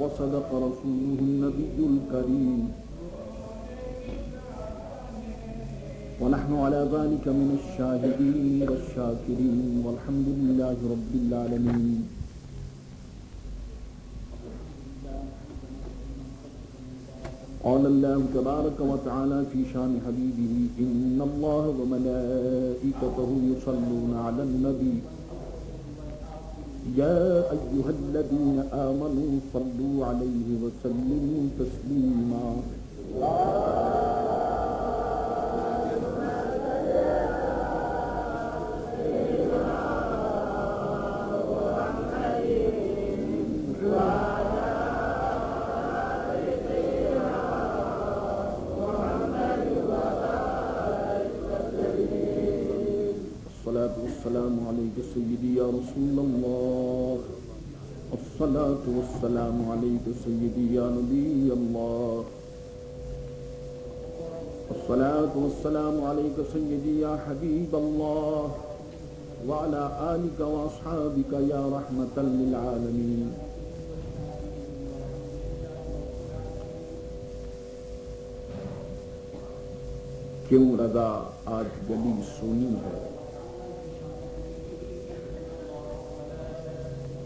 وصدق رسوله النبي الكريم ونحن على ذلك من الشاهدين والشاكرين والحمد لله رب العالمين. قال الله تبارك وتعالى في شان حبيبه إن الله وملائكته يصلون على النبي يا أيها الذين آمنوا صلوا عليه وسلموا تسليما. السلام عليك سيدي يا رسول الله. الصلاة والسلام عليك سيدي يا نبي الله. الصلاة والسلام عليك سيدي يا حبيب الله وعلى آلك وأصحابك يا رحمة للعالمين. کیوں رضا آج گلی سونی ہے،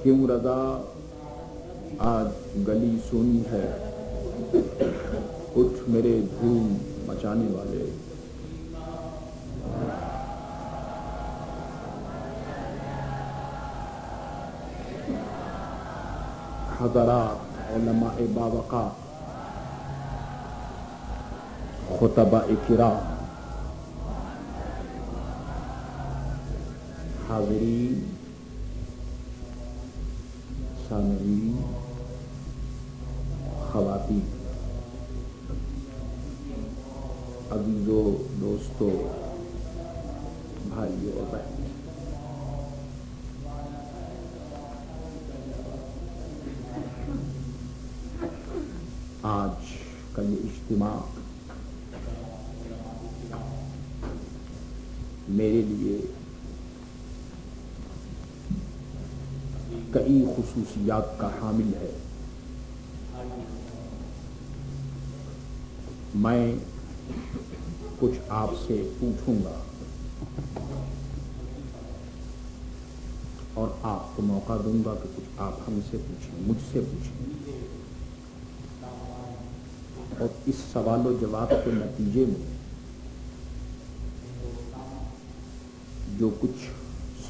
کیوں رضا آج گلی سونی ہے، اٹھ میرے دھوم مچانے والے. حضرات علماء باوقار، خطباء کرام، حاضرین، سامعین، خواتین، عزیزو، دوستو، بھائیو اور بہنوں، آج کا یہ اجتماع میرے لیے کئی خصوصیات کا حامل ہے. میں کچھ آپ سے پوچھوں گا اور آپ کو موقع دوں گا کہ کچھ آپ ہم سے پوچھیں، مجھ سے پوچھیں، اور اس سوال و جواب کے نتیجے میں جو کچھ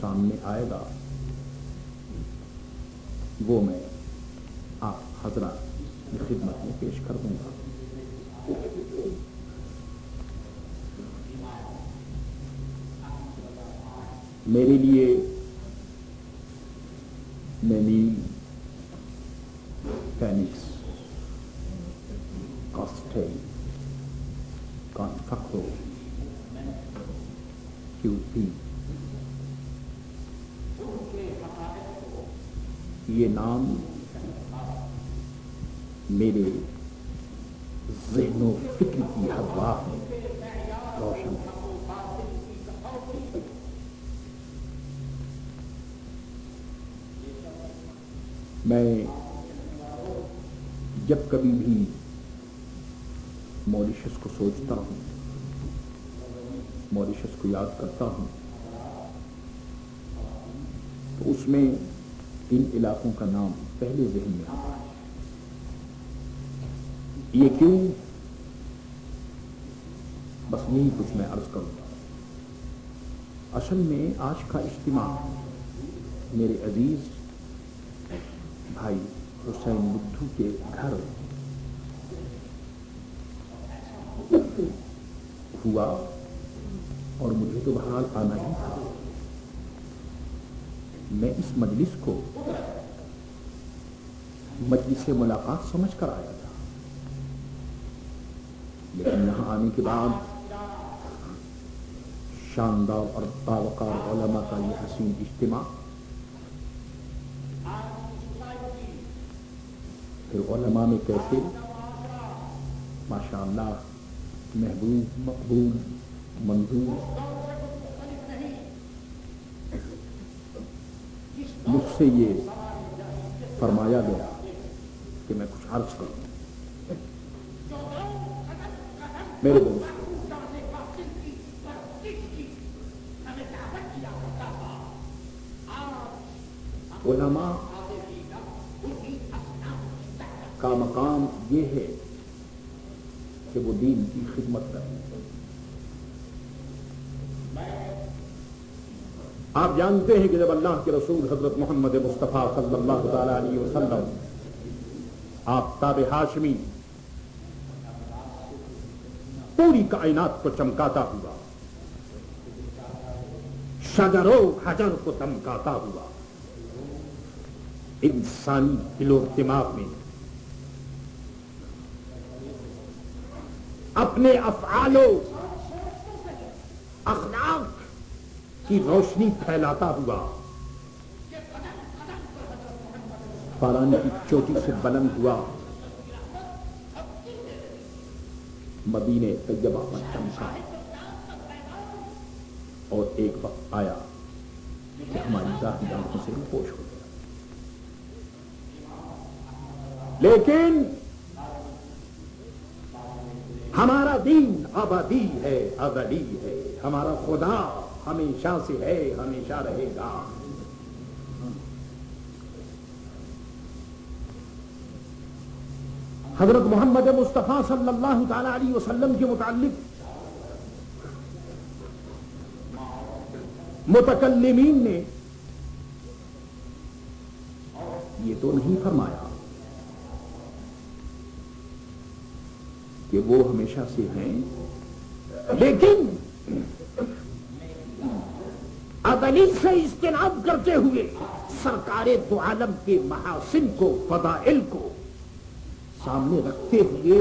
سامنے آئے گا وہ میں آپ حضرات کی خدمت میں پیش کر دوں گا. میرے لیے نینی، فینکس، کاسٹل، کانفکرو، کیوپی، یہ نام میرے ذہن و فکر کی ہرراہ میں روشن ہے. میں جب کبھی بھی موریشس کو سوچتا ہوں، موریشس کو یاد کرتا ہوں، تو اس میں ان علاقوں کا نام پہلے ذہن میں آتا ہے. یہ کیوں؟ بس یہی کچھ میں عرض کروں گا. اصل میں آج کا اجتماع میرے عزیز بھائی حسین بدھو کے گھر ہوا، اور مجھے تو بہرحال آنا ہی تھا. میں اس مجلس کو مجلس ملاقات سمجھ کر آیا تھا، لیکن یہاں آنے کے بعد شاندار اور باوقار علماء کا یہ حسین اجتماع، پھر علماء میں کیسے ماشاءاللہ محبوب، مقبول، منظور، مجھ سے یہ فرمایا گیا کہ میں کچھ عرض کروں. میرے دوست، علماء کا مقام یہ ہے کہ وہ دین کی خدمت کریں. آپ جانتے ہیں کہ جب اللہ کے رسول حضرت محمد مصطفیٰ صلی اللہ تعالی علیہ وسلم آفتاب ہاشمی پوری کائنات کو چمکاتا ہوا، شجر و حجر کو چمکاتا ہوا، انسانی دل و دماغ میں اپنے افعال و اخلاق کی روشنی پھیلاتا ہوا پالان کی چوٹی سے بلند ہوا، مدینے طیبہ پر چمکا. اور ایک وقت آیا کہ ہماری ذاتی آنکھوں سے پوش ہو گیا. لیکن ہمارا دین ابدی ہے، ابدی ہے. ہمارا خدا ہمیشہ سے ہے، ہمیشہ رہے گا. حضرت محمد مصطفیٰ صلی اللہ تعالی علیہ وسلم کے متعلق متکلمین نے یہ تو نہیں فرمایا کہ وہ ہمیشہ سے ہیں، لیکن عدلی سے اجتناب کرتے ہوئے سرکار دو عالم کے محاسن کو، فضائل کو سامنے رکھتے ہوئے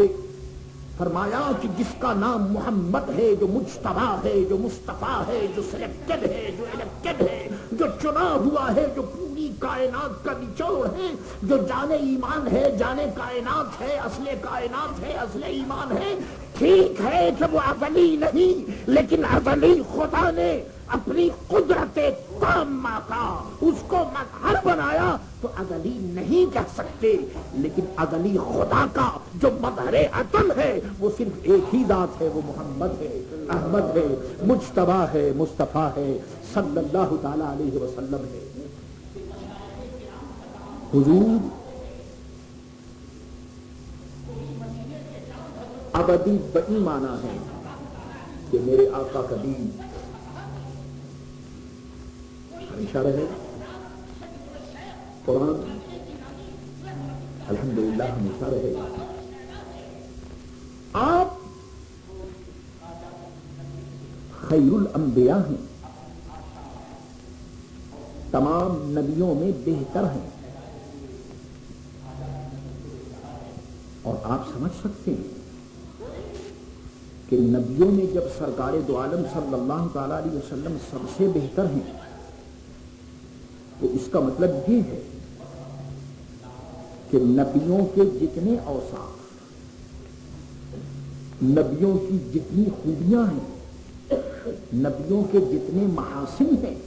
فرمایا کہ جس کا نام محمد ہے، جو مجتبی ہے، جو مصطفیٰ ہے، جو سلیکٹڈ ہے، جو الیکٹڈ ہے، جو چنا ہوا ہے، جو پوری کائنات کا نچوڑ ہے، جو جانے ایمان ہے، جانے کائنات ہے، اصل کائنات ہے، اصل ایمان ہے. ٹھیک ہے کہ وہ ازلی نہیں، لیکن ازلی خدا نے اپنی قدرت تامہ کا اس کو مظہر بنایا تو ازلی نہیں کہہ سکتے. لیکن ازلی خدا کا جو مظہر عدل ہے وہ صرف ایک ہی ذات ہے، وہ محمد ہے، احمد ہے، مجتبی ہے، مصطفیٰ ہے، صلی اللہ تعالی علیہ وسلم ہے. حضور ابدی بئی معنی ہے کہ میرے آقا کا دین ہمیشہ رہے. قرآن الحمدللہ ہمیشہ رہے گا. آپ خیر الانبیاء ہیں، تمام نبیوں میں بہتر ہیں. اور آپ سمجھ سکتے ہیں کہ نبیوں میں جب سرکار دو عالم صلی اللہ تعالی علیہ وسلم سب سے بہتر ہیں تو اس کا مطلب یہ ہے کہ نبیوں کے جتنے اوصاف، نبیوں کی جتنی خوبیاں ہیں، نبیوں کے جتنے محاسن ہیں،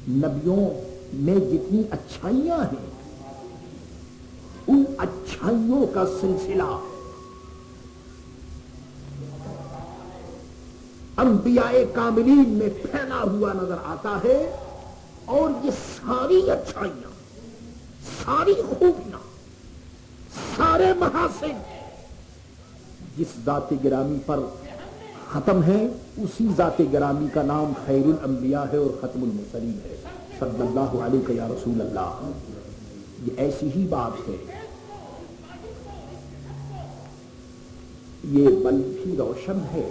نبیوں میں جتنی اچھائیاں ہیں، ان اچھائیوں کا سلسلہ انبیاء کاملین میں پھیلا ہوا نظر آتا ہے. اور یہ ساری اچھائیاں، ساری خوبیاں، سارے محاسن جس ذات گرامی پر ختم ہے اسی ذات گرامی کا نام خیر الانبیاء ہے اور ختم المرسلین ہے. صلی اللہ علیہ یا رسول اللہ. یہ ایسی ہی بات ہے. یہ بلب بھی روشن ہے،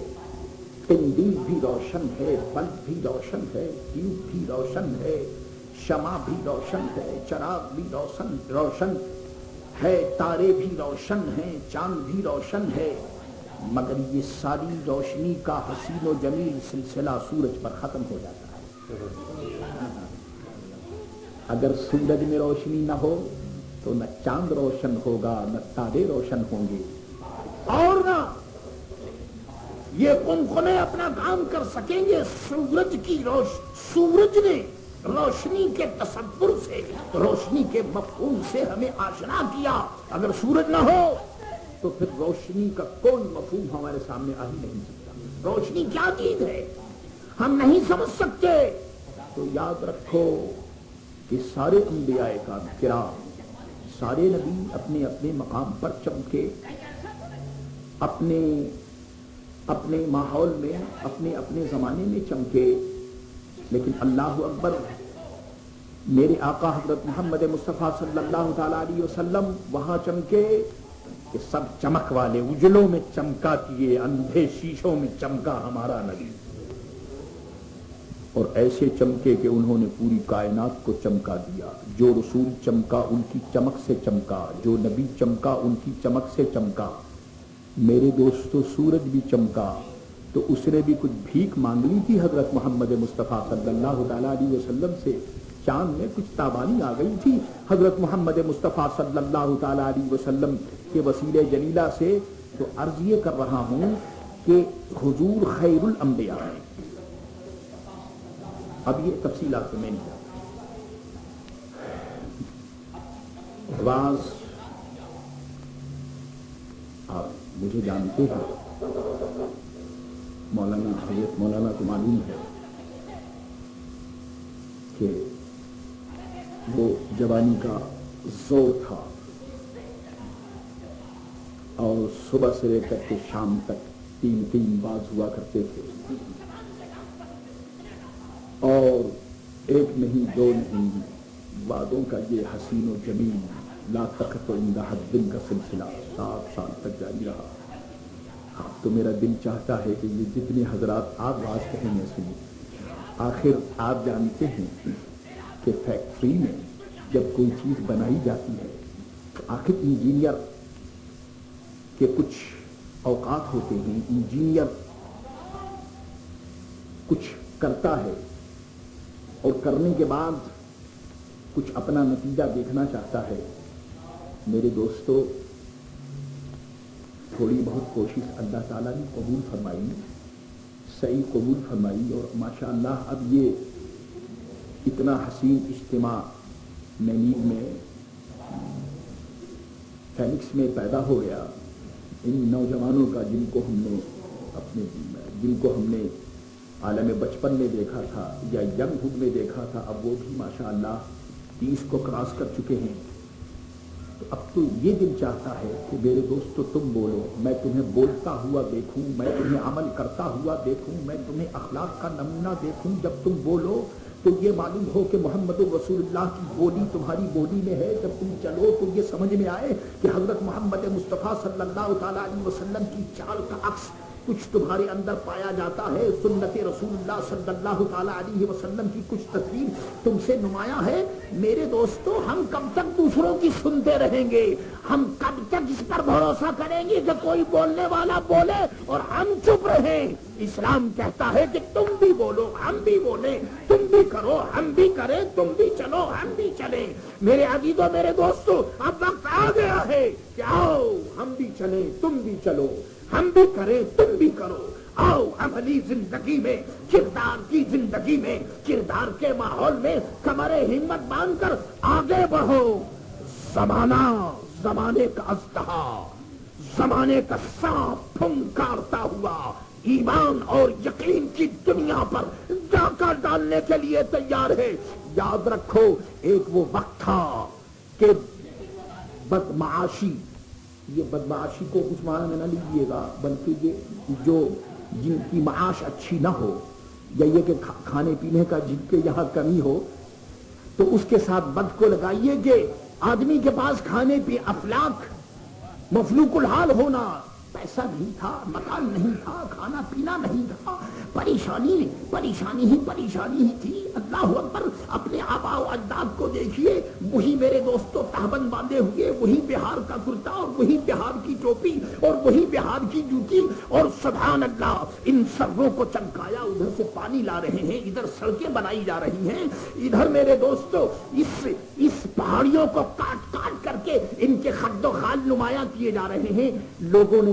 قندیل بھی روشن ہے، بلب بھی روشن ہے، ٹیوب بھی روشن ہے، شمع بھی روشن ہے، چراغ بھی روشن ہے، تارے بھی روشن ہیں، چاند بھی روشن ہے. مگر یہ ساری روشنی کا حسین و جمیل سلسلہ سورج پر ختم ہو جاتا ہے. اگر سورج میں روشنی نہ ہو تو نہ چاند روشن ہوگا، نہ تارے روشن ہوں گے، اور نہ یہ قنقنے اپنا کام کر سکیں گے. سورج نے روشنی کے تصور سے، روشنی کے مفہوم سے ہمیں آشنا کیا۔ اگر سورج نہ ہو تو پھر روشنی کا کوئی مفہوم ہمارے سامنے آ ہی نہیں سکتا۔ روشنی کیا چیز ہے ہم نہیں سمجھ سکتے۔ تو یاد رکھو کہ سارے انبیاء کرام، سارے نبی اپنے اپنے مقام پر چمکے، اپنے ماحول میں، اپنے اپنے زمانے میں چمکے، لیکن اللہ اکبر، میرے آقا حضرت محمد مصطفیٰ صلی اللہ تعالی علیہ وسلم وہاں چمکے کہ سب چمک والے اجلوں میں چمکا کیے، اندھے شیشوں میں چمکا ہمارا نبی، اور ایسے چمکے کہ انہوں نے پوری کائنات کو چمکا دیا۔ جو رسول چمکا ان کی چمک سے چمکا، جو نبی چمکا ان کی چمک سے چمکا۔ میرے دوستو سورج بھی چمکا تو اس نے بھی کچھ بھیک مانگ لی تھی حضرت محمد مصطفیٰ صلی اللہ تعالی علیہ وسلم سے، چاند میں کچھ تابانی آ گئی تھی حضرت محمد مصطفیٰ صلی اللہ تعالی علیہ وسلم کے وسیلہ جلیلہ سے۔ تو عرض یہ کر رہا ہوں کہ حضور خیر الانبیاء ہیں۔ اب یہ تفصیلات میں نہیں بعض آپ مجھے جانتے ہیں، مولانا حضرت مولانا کو معلوم ہے کہ وہ جوانی کا زور تھا اور صبح سے لے کر کے شام تک تین باز ہوا کرتے تھے، اور ایک نہیں دو نہیں، وعدوں کا یہ حسین و جمیل لا تقط عند حد کا سلسلہ 7 سال تک جاری رہا۔ اب تو میرا دل چاہتا ہے کہ یہ جتنے حضرات آپ واز کہیں میں سنیں۔ آخر آپ جانتے ہیں کہ فیکٹری میں جب کوئی چیز بنائی جاتی ہے تو آخر انجینئر کے کچھ اوقات ہوتے ہیں، انجینئر کچھ کرتا ہے اور کرنے کے بعد کچھ اپنا نتیجہ دیکھنا چاہتا ہے۔ میرے دوستو تھوڑی بہت کوشش اللہ تعالیٰ نے قبول فرمائی، صحیح قبول فرمائی، اور ماشاءاللہ اب یہ اتنا حسین اجتماع نینیب میں فینکس میں پیدا ہو گیا۔ ان نوجوانوں کا جن کو ہم نے عالم بچپن میں دیکھا تھا یا ینگ ہوڈ میں دیکھا تھا، اب وہ بھی ماشاءاللہ 30 کو کراس کر چکے ہیں۔ تو اب تو یہ دل چاہتا ہے کہ میرے دوستو تم بولو، میں تمہیں بولتا ہوا دیکھوں، میں تمہیں عمل کرتا ہوا دیکھوں، میں تمہیں اخلاق کا نمونہ دیکھوں۔ جب تم بولو تو یہ معلوم ہو کہ محمد رسول اللہ کی بولی تمہاری بولی میں ہے۔ جب تم چلو تو یہ سمجھ میں آئے کہ حضرت محمد مصطفیٰ صلی اللہ تعالی علیہ وسلم کی چال کا عکس کچھ تمہارے اندر پایا جاتا ہے، سنت رسول اللہ صلی اللہ تعالی علیہ وسلم کی کچھ تصویر تم سے نمایاں ہے۔ میرے دوستو ہم کب تک دوسروں کی سنتے رہیں گے؟ ہم کب تک اس پر بھروسہ کریں گے کہ کوئی بولنے والا بولے اور ہم چپ رہیں؟ اسلام کہتا ہے کہ تم بھی بولو، ہم بھی بولیں، تم بھی کرو، ہم بھی کریں، تم بھی چلو، ہم بھی چلیں۔ میرے عزیزو، میرے دوستو، اب وقت آ گیا ہے کہ آؤ ہم بھی چلیں، تم بھی چلو، ہم بھی کریں، تم بھی کرو۔ آؤ عملی زندگی میں، کردار کی زندگی میں، کردار کے ماحول میں کمر ہمت باندھ کر آگے بڑھو۔ زمانے کا اژدہا، زمانے کا سانپ پھنکارتا ہوا ایمان اور یقین کی دنیا پر ڈاکہ ڈالنے کے لیے تیار ہے۔ یاد رکھو ایک وہ وقت تھا کہ بدمعاشی، یہ بدمعاشی کو کچھ معنی میں نہ لیجیے گا، بلکہ یہ جن کی معاش اچھی نہ ہو یا یہ کہ کھانے پینے کا جن کے یہاں کمی ہو تو اس کے ساتھ بد کو لگائیے کہ آدمی کے پاس کھانے پی افلاک مفلوق الحال ہونا، پیسہ نہیں تھا، مکان نہیں تھا، کھانا پینا نہیں تھا، پریشانی ہی تھی۔ اللہ اکبر، اپنے آباء و اجداد کو دیکھیے، وہی میرے دوستو تہبند باندھے ہوئے، وہی بہار کا کرتا اور وہی بہار کی ٹوپی اور وہی بہار کی جوتی، اور سبحان اللہ ان سروں کو چمکایا، ادھر سے پانی لا رہے ہیں، ادھر سڑکیں بنائی جا رہی ہیں، ادھر میرے دوستو اس پہاڑیوں کو کاٹ کر کے ان کے خد و خال نمایاں کیے جا رہے ہیں۔ لوگوں نے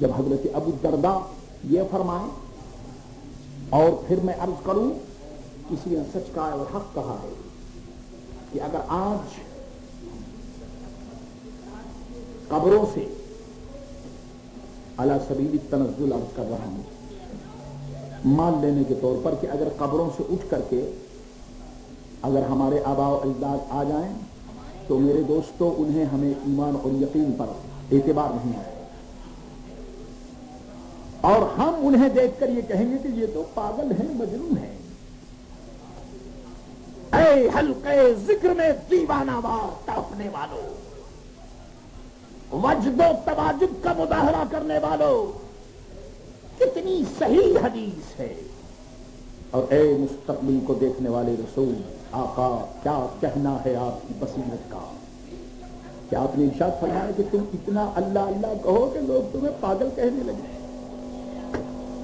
جب حضرت ابو الدرداء یہ فرمائیں اور پھر میں عرض کروں کسی نے سچ کہا اور حق کہا ہے کہ اگر آج قبروں سے علی سبیل التنزل عرض کر رہا ہوں مان لینے کے طور پر کہ اگر قبروں سے اٹھ کر کے اگر ہمارے آباء و اجداد آ جائیں تو میرے دوستو انہیں ہمیں ایمان اور یقین پر اعتبار نہیں ہے اور ہم انہیں دیکھ کر یہ کہیں گے کہ یہ تو پاگل ہیں مجنون ہیں. اے حلقے ذکر میں دیوانہ وار تڑپنے والوں, وجد و تواجد کا مظاہرہ کرنے والوں, کتنی صحیح حدیث ہے. اور اے مستقبل کو دیکھنے والے رسول آقا, کیا کہنا ہے آپ کی بصیرت کا. کیا آپ نے ارشاد فرمایا کہ تم اتنا اللہ اللہ کہو کہ لوگ تمہیں پاگل کہنے لگے.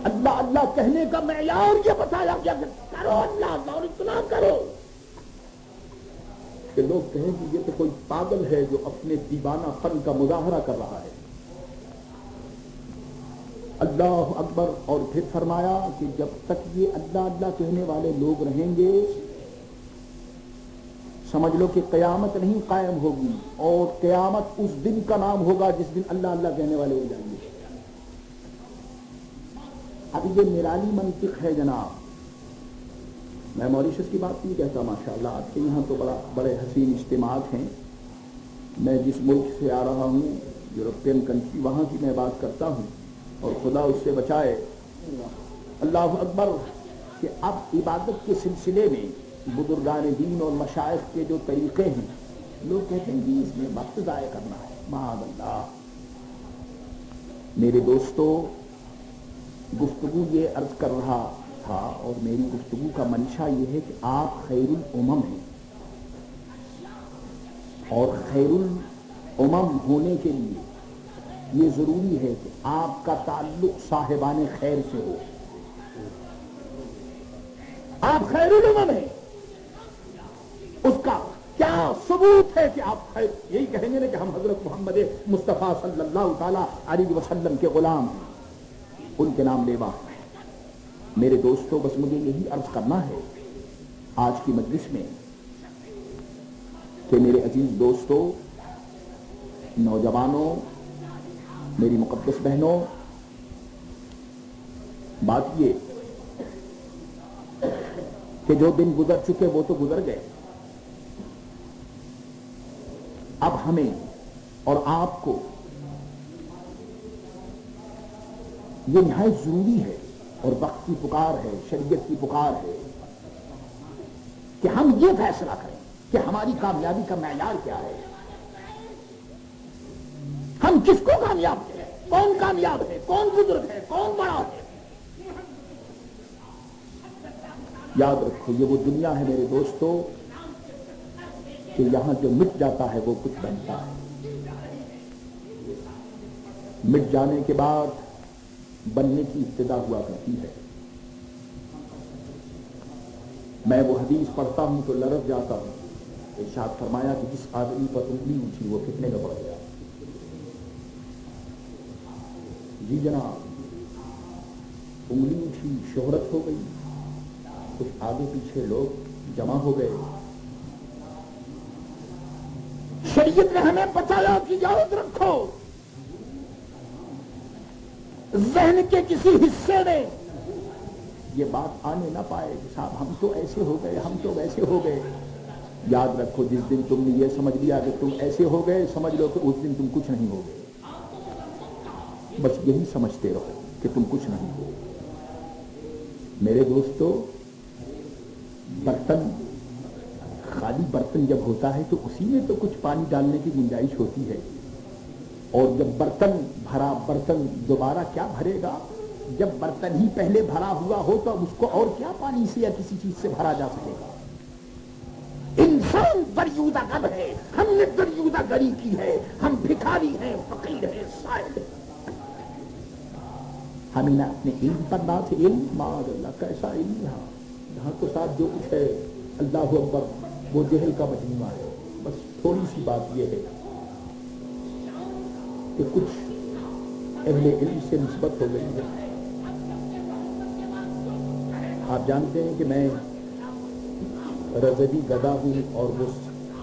اللہ اللہ کہنے کا معیار یہ بتایا گیا کہ کرو اللہ اللہ اور اتنا کرو کہ لوگ کہیں کہ یہ تو کوئی پاگل ہے جو اپنے دیوانہ فن کا مظاہرہ کر رہا ہے. اللہ اکبر. اور پھر فرمایا کہ جب تک یہ اللہ اللہ کہنے والے لوگ رہیں گے سمجھ لو کہ قیامت نہیں قائم ہوگی, اور قیامت اس دن کا نام ہوگا جس دن اللہ اللہ کہنے والے ہو جائیں گے. اب یہ نرالی منطق ہے جناب. میں موریشس کی بات نہیں کہتا, ماشاءاللہ آپ کے یہاں تو بڑے حسین اجتماعات ہیں. میں جس ملک سے آ رہا ہوں یورپین کنٹری, وہاں کی میں بات کرتا ہوں اور خدا اس سے بچائے. اللہ اکبر. کہ اب عبادت کے سلسلے میں بزرگان دین اور مشائخ کے جو طریقے ہیں لوگ کہتے ہیں کہ اس میں وقت ضائع کرنا ہے. معاذ اللہ. میرے دوستو, گفتگو یہ عرض کر رہا تھا اور میری گفتگو کا منشا یہ ہے کہ آپ خیر الامم ہیں, اور خیر الامم ہونے کے لیے یہ ضروری ہے کہ آپ کا تعلق صاحبان خیر سے ہو. آپ خیر الامم ہیں, اس کا کیا ثبوت ہے کہ آپ خیر, یہی کہیں گے نا کہ ہم حضرت محمد مصطفیٰ صلی اللہ تعالی علیہ وسلم کے غلام ہیں, ان کے نام لیوا. میرے دوستو بس مجھے یہی عرض کرنا ہے آج کی مجلس میں کہ میرے عزیز دوستو, نوجوانوں, میری مقدس بہنوں, بات یہ کہ جو دن گزر چکے وہ تو گزر گئے. اب ہمیں اور آپ کو یہ نہایت ضروری ہے اور وقت کی پکار ہے, شریعت کی پکار ہے کہ ہم یہ فیصلہ کریں کہ ہماری کامیابی کا معیار کیا ہے. ہم کس کو کامیاب ہیں, کون کامیاب ہے, کون بزرگ ہے, کون بڑا ہے. یاد رکھو یہ وہ دنیا ہے میرے دوستو کہ یہاں جو مٹ جاتا ہے وہ کچھ بنتا ہے. مٹ جانے کے بعد بننے کی ابتدا ہوا کرتی ہے. میں وہ حدیث پڑھتا ہوں تو لرز جاتا ہوں. ارشاد فرمایا کہ جس آدمی پر انگلی اٹھی وہ کتنے کا پڑ گیا. جی جناب, انگلی اٹھی, شہرت ہو گئی, کچھ آگے پیچھے لوگ جمع ہو گئے. شریعت نے ہمیں بتایا کہ یاد رکھو ذہن کے کسی حصے میں یہ بات آنے نہ پائے کہ صاحب ہم تو ایسے ہو گئے, ہم تو ویسے ہو گئے. یاد رکھو جس دن تم نے یہ سمجھ لیا کہ تم ایسے ہو گئے, سمجھ لو کہ اس دن تم کچھ نہیں ہو گئے. بس یہی سمجھتے رہو کہ تم کچھ نہیں ہو. میرے دوستو, برتن, خالی برتن جب ہوتا ہے تو اسی میں تو کچھ پانی ڈالنے کی گنجائش ہوتی ہے, اور جب برتن بھرا, برتن دوبارہ کیا بھرے گا جب برتن ہی پہلے بھرا ہوا ہو تو اب اس کو اور کیا پانی سے یا کسی چیز سے بھرا جا سکے گا. انسان دریودہ کب ہے, ہم نے دریودہ گری کی ہے, ہم بھکاری ہیں, فقیر ہیں, سائل ہیں. ہمیں نہ اپنے علم پر نہ تھے. علم معاذ اللہ, کیسا علم رہا, یہاں تو ساتھ جو کچھ ہے اللہ اکبر وہ جہل کا مجموعہ ہے. بس تھوڑی سی بات یہ ہے کہ کچھ اہل علم سے نسبت ہو گئی ہے۔ آپ جانتے ہیں کہ میں رضوی گدا ہوں، اور وہ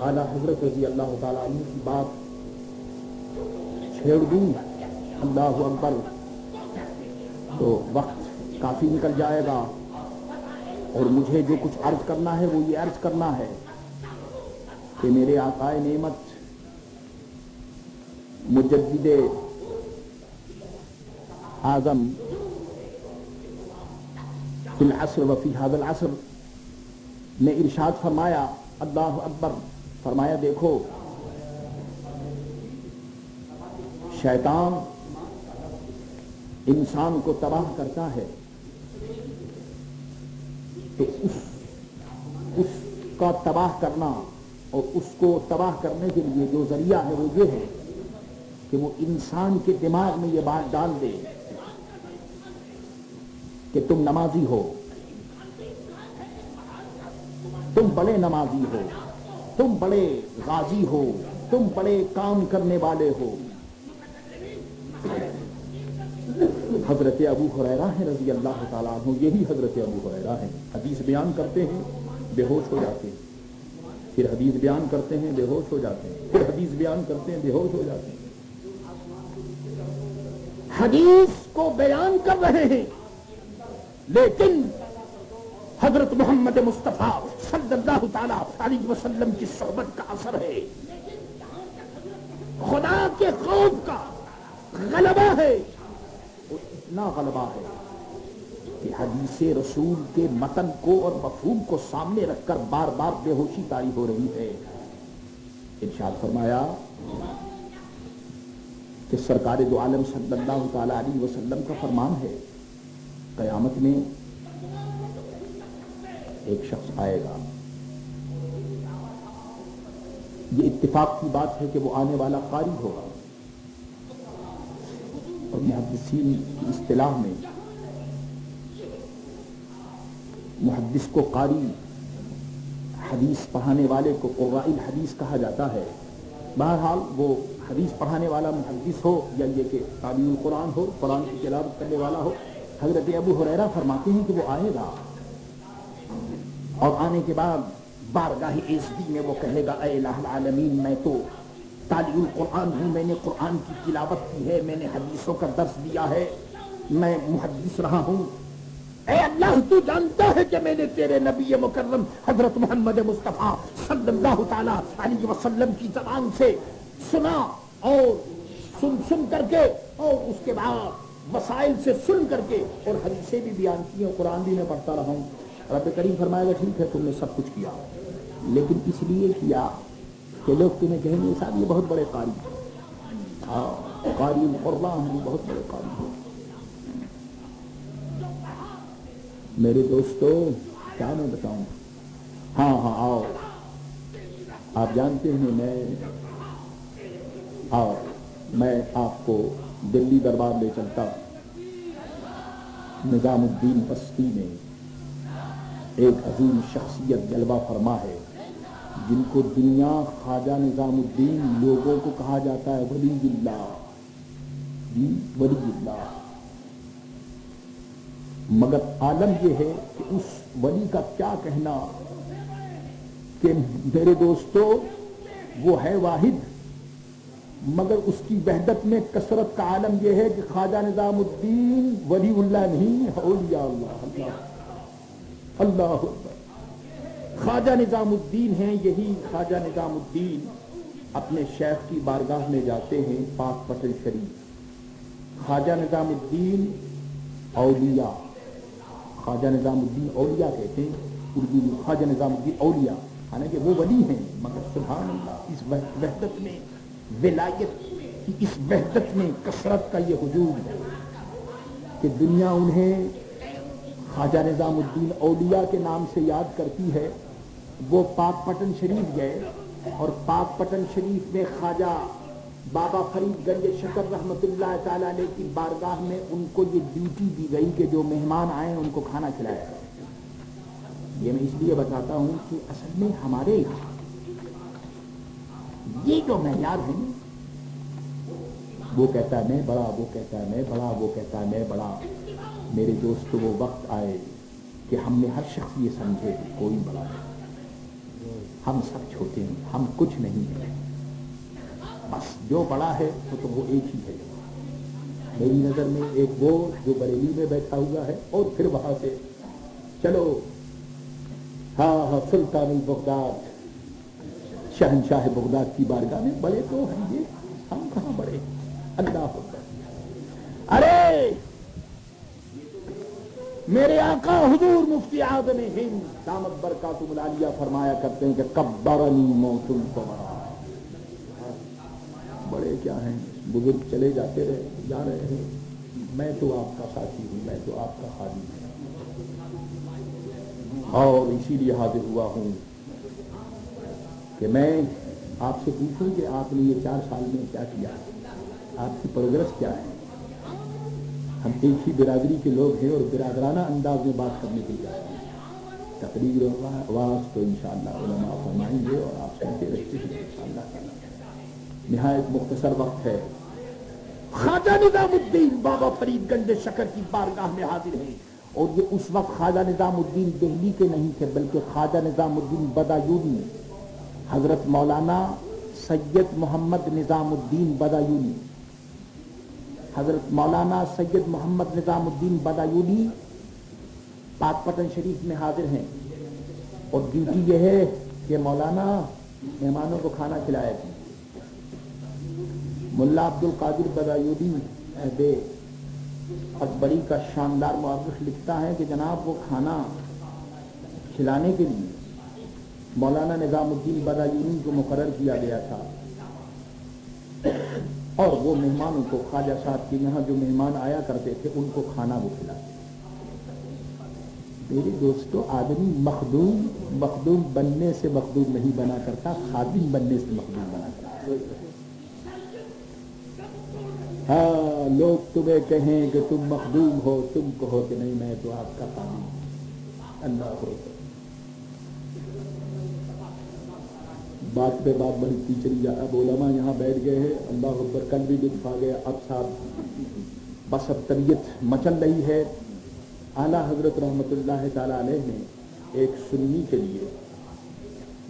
اعلیٰ حضرت رضی اللہ تعالیٰ عنہ کی بات چھیڑ دوں اللہ اکبر تو وقت کافی نکل جائے گا، اور مجھے جو کچھ عرض کرنا ہے وہ یہ عرض کرنا ہے کہ میرے آقا نعمت مجدد اعظم فی العصر و فی هذا العصر نے ارشاد فرمایا، اللہ اکبر، فرمایا دیکھو شیطان انسان کو تباہ کرتا ہے تو اس کا تباہ کرنا اور اس کو تباہ کرنے کے لیے جو ذریعہ ہے وہ یہ ہے کہ وہ انسان کے دماغ میں یہ بات ڈال دے کہ تم نمازی ہو، تم بڑے نمازی ہو، تم بڑے غازی ہو، تم بڑے کام کرنے والے ہو۔ حضرت ابو ہریرہ ہے رضی اللہ تعالیٰ عنہ، یہی حضرت ابو ہریرہ ہیں، حدیث بیان کرتے ہیں بے ہوش ہو جاتے ہیں، پھر حدیث بیان کرتے ہیں بے ہوش ہو جاتے ہیں، پھر حدیث بیان کرتے ہیں بے ہوش ہو جاتے ہیں، حدیث کو بیان کر رہے ہیں، لیکن حضرت محمد مصطفیٰ صلی اللہ تعالیٰ علیہ وسلم کی صحبت کا اثر ہے، خدا کے خوف کا غلبہ ہے، اور اتنا غلبہ ہے کہ حدیث رسول کے متن کو اور مفہوم کو سامنے رکھ کر بار بار بے ہوشی طاری ہو رہی ہے۔ ارشاد فرمایا کہ سرکار دو عالم صلی اللہ تعالیٰ علیہ وسلم کا فرمان ہے، قیامت میں ایک شخص آئے گا، یہ اتفاق کی بات ہے کہ وہ آنے والا قاری ہوگا، اور محدثین کی اصطلاح میں محدث کو قاری، حدیث پڑھانے والے کو قراء الحدیث کہا جاتا ہے۔ بہرحال وہ حدیث پڑھانے والا محدث ہو یا یہ کہ تابع القرآن ہو، قرآن کی تلاوت کرنے والا ہو، حضرت ابو ہریرہ فرماتے ہیں کہ وہ آئے گا، اور آنے کے بعد بارگاہ عزتی میں وہ کہے گا، اے الہ العالمین، میں تو تابع القرآن ہوں، میں نے قرآن کی تلاوت کی ہے، میں نے حدیثوں کا درس دیا ہے، میں محدث رہا ہوں، اے اللہ تو جانتا ہے کہ میں نے تیرے نبی مکرم حضرت محمد مصطفیٰ صلی اللہ تعالیٰ علیہ وسلم کی زبان سے سنا، اور سن کر کے، اور اس کے بعد مسائل سے سن کر کے، اور حدیثیں بھی بیان کی ہیں، قرآن بھی میں پڑھتا رہا ہوں۔ رب کریم فرمائے گا ٹھیک ہے تم نے سب کچھ کیا، لیکن اس لیے کیا کہ لوگ تمہیں کہیں گے صاحب یہ بہت بڑے قاری ہیں، قاری القرآن ہیں، بہت بڑے قاری ہیں۔ میرے دوستو کیا میں بتاؤں، ہاں آؤ، آپ جانتے ہیں میں آپ کو دلی دربار لے چلتا، نظام الدین بستی میں ایک عظیم شخصیت جلوہ فرما ہے، جن کو دنیا خواجہ نظام الدین لوگوں کو کہا جاتا ہے ولی اللہ، جی ولی اللہ، مگر عالم یہ ہے کہ اس ولی کا کیا کہنا کہ میرے دوستو وہ ہے واحد، مگر اس کی وحدت میں کثرت کا عالم یہ ہے کہ خواجہ نظام الدین ولی اللہ نہیں، اولیاء اللہ، اللہ اکبر، خواجہ نظام الدین ہیں۔ یہی خواجہ نظام الدین اپنے شیخ کی بارگاہ میں جاتے ہیں، پاک پٹن شریف، خواجہ نظام الدین اولیاء، خواجہ نظام الدین اولیاء کہتے ہیں اردو میں، خواجہ نظام الدین اولیاء، حالانکہ وہ ولی ہیں، مگر سبحان اللہ اس وحدت میں، ولایت کی اس وحدت میں کثرت کا یہ وجود ہے کہ دنیا انہیں خواجہ نظام الدین اولیاء کے نام سے یاد کرتی ہے۔ وہ پاک پٹن شریف گئے، اور پاک پٹن شریف میں خواجہ بابا فرید گنج شکر رحمت اللہ تعالیٰ علیہ کی بارگاہ میں ان کو یہ ڈیوٹی دی گئی کہ جو مہمان آئے ان کو کھانا کھلایا جائے۔ یہ میں اس لیے بتاتا ہوں کہ اصل میں ہمارے یہاں یہ جو معیار ہیں وہ کہتا ہے میں بڑا، وہ کہتا ہے میں بڑا، وہ کہتا ہے میں بڑا۔ میرے دوست وہ وقت آئے کہ ہم نے ہر شخص یہ سمجھے کہ کوئی بڑا ہے، ہم سب چھوٹے ہیں، ہم کچھ نہیں ہیں، بس جو بڑا ہے تو وہ ایک ہی ہے میری نظر میں، ایک وہ جو بریلی میں بیٹھا ہوا ہے، اور پھر وہاں سے چلو ہاں سلطان بغداد، شہنشاہ بغداد کی بارگاہ میں بڑے تو ہیں یہ، ہم کہاں بڑے؟ اللہ اکبر۔ ارے میرے آقا حضور مفتی اعظم ہند دامت برکاتہم العالیہ فرمایا کرتے ہیں کہ کبرنی موت الکبریٰ، بڑے کیا ہیں، بزرگ چلے جاتے رہے جا رہے ہیں، میں تو آپ کا ساتھی ہوں، میں تو آپ کا خادم ہوں، اور اسی لیے حاضر ہوا ہوں کہ میں آپ سے پوچھوں کہ آپ نے یہ 4 سال میں کیا کیا، آپ کی پروگرس کیا ہے؟ ہم ایک ہی برادری کے لوگ ہیں اور برادرانہ انداز میں بات کرنے کے لیے تقریر و آواز تو انشاءاللہ علماء فرمائیں گے اور آپ سنتے رہتے ہیں انشاءاللہ۔ نہایت مختصر وقت ہے، خواجہ نظام الدین بابا فرید گنج شکر کی بارگاہ میں حاضر ہیں، اور یہ اس وقت خواجہ نظام الدین دہلی کے نہیں تھے بلکہ خواجہ نظام الدین بدایونی، حضرت مولانا سید محمد نظام الدین بدایونی، حضرت مولانا سید محمد نظام الدین بدایونی پاک پٹن شریف میں حاضر ہیں، اور ڈیوٹی یہ ہے کہ مولانا مہمانوں کو کھانا کھلائے تھے۔ ملا عبد القادر بدایونی بے اکبری کا شاندار مؤرخ لکھتا ہے کہ جناب وہ کھانا کھلانے کے لیے مولانا نظام الدین بدایونی کو مقرر کیا گیا تھا، اور وہ مہمانوں کو خواجہ صاحب کے یہاں جو مہمان آیا کرتے تھے ان کو کھانا وہ کھلاتے۔ میرے دوستو، آدمی مخدوم بننے سے مخدوم نہیں بنا کرتا، خادم بننے سے مخدوم بنا کرتا۔ ہاں لوگ تمہیں کہیں کہ تم مخدوم ہو، تم کہو کہ نہیں میں تو آپ کا خادم ہوں۔ اللہ ہو بات پہ بات بڑھتی چلی جا، اب علماء یہاں بیٹھ گئے ہیں، اللہ اکبر، کل بھی لطف آ گیا، اب صاحب بس اب طبیعت مچل رہی ہے۔ اعلیٰ حضرت رحمت اللہ تعالی علیہ نے ایک سنی کے لیے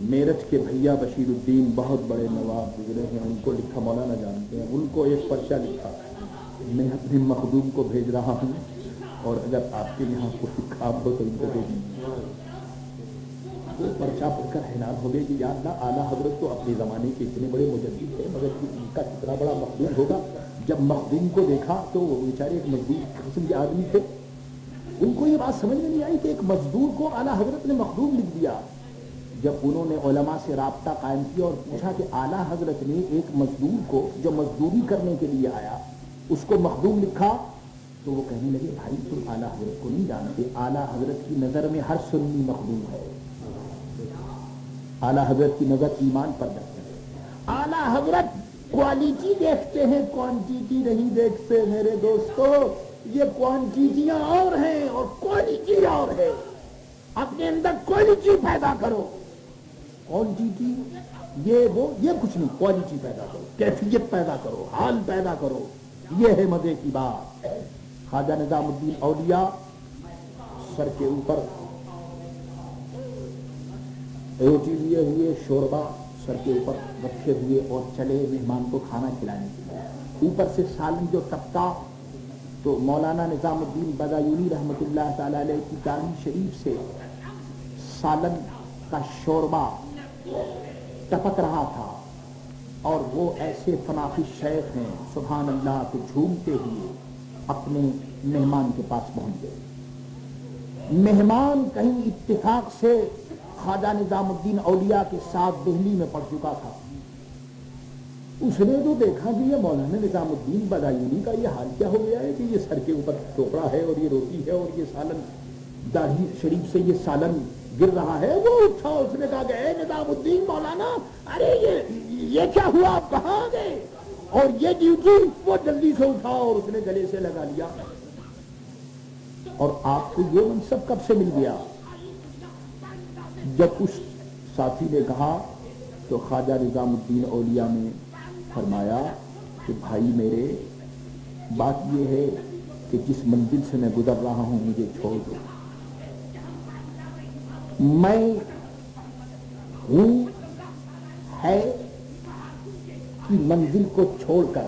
میرٹھ کے بھیا بشیر الدین بہت بڑے نواب گزرے ہیں، ان کو لکھا، مولانا جانتے ہیں، ان کو ایک پرچہ لکھا، میں اپنے مخدوم کو بھیج رہا ہوں اور اگر آپ کے یہاں کوئی کام ہو تو ان کو دے دیجیے۔ وہ پرچہ پڑھ کر حیران ہو گئے کہ یا اللہ، اعلیٰ حضرت تو اپنے زمانے کے اتنے بڑے مجدد تھے مگر ان کا کتنا بڑا مخدوم ہوگا۔ جب مخدوم کو دیکھا تو وہ بیچارے ایک مزدور قسم کے آدمی تھے، ان کو یہ بات سمجھ میں نہیں آئی کہ ایک مزدور کو اعلیٰ حضرت نے مخدوم لکھ دیا۔ جب انہوں نے علماء سے رابطہ قائم کیا اور پوچھا کہ اعلیٰ حضرت نے ایک مزدور کو جو مزدوری کرنے کے لیے آیا اس کو مخدوم لکھا، تو وہ کہنے لگے بھائی تم اعلیٰ حضرت کو نہیں جانتے، اعلیٰ حضرت کی نظر میں ہر سنی مخدوم ہے، اعلیٰ حضرت کی نظر ایمان پر رکھتے ہیں، اعلیٰ حضرت کوالٹی دیکھتے ہیں، کوانٹیٹی نہیں دیکھتے۔ میرے دوستو، یہ کوانٹیٹیاں اور ہیں اور کوالٹی اور ہے، اپنے اندر کوالٹی پیدا کرو۔ کوانٹیٹی یہ کچھ نہیں، کوالٹی پیدا کرو، کیفیت پیدا کرو، حال پیدا کرو، یہ ہے مزے کی بات۔ خواجہ نظام الدین اولیاء سر کے اوپر روٹی لیے ہوئے، شوربہ سر کے اوپر رکھے ہوئے اور چلے مہمان کو کھانا کھلانے کے لیے، اوپر سے سالن جو ٹپکا تو مولانا نظام الدین بدایونی رحمت اللہ تعالی علیہ کی داڑھی شریف سے سالن کا شوربہ ٹپک رہا تھا، اور وہ ایسے فنافی شیخ ہیں سبحان اللہ کہ جھومتے ہوئے اپنے مہمان کے پاس پہنچ گئے۔ مہمان کہیں اتفاق سے خواجہ نظام الدین اولیاء کے ساتھ دہلی میں پڑ چکا تھا، اس نے تو دیکھا کہ یہ مولانا نظام الدین بدایونی کا یہ حال کیا ہو گیا ہے کہ یہ سر کے اوپر ٹوکرا ہے اور یہ روٹی ہے اور یہ سالن، داڑھی شریف سے یہ سالن گر رہا ہے۔ وہ اٹھا، اس نے کہا کہ اے نظام الدین مولانا، ارے یہ کیا ہوا، آپ کہاں آ گئے؟ اور یہ ڈیوٹی، وہ جلدی سے اٹھا اور اس نے گلے سے لگا لیا، اور آپ کو یہ منصب کب سے مل گیا؟ جب اس ساتھی نے کہا تو خواجہ نظام الدین اولیاء نے فرمایا کہ بھائی میرے بات یہ ہے کہ جس منزل سے میں گزر رہا ہوں مجھے چھوڑ دو. میں ہوں ہے کی منزل کو چھوڑ کر،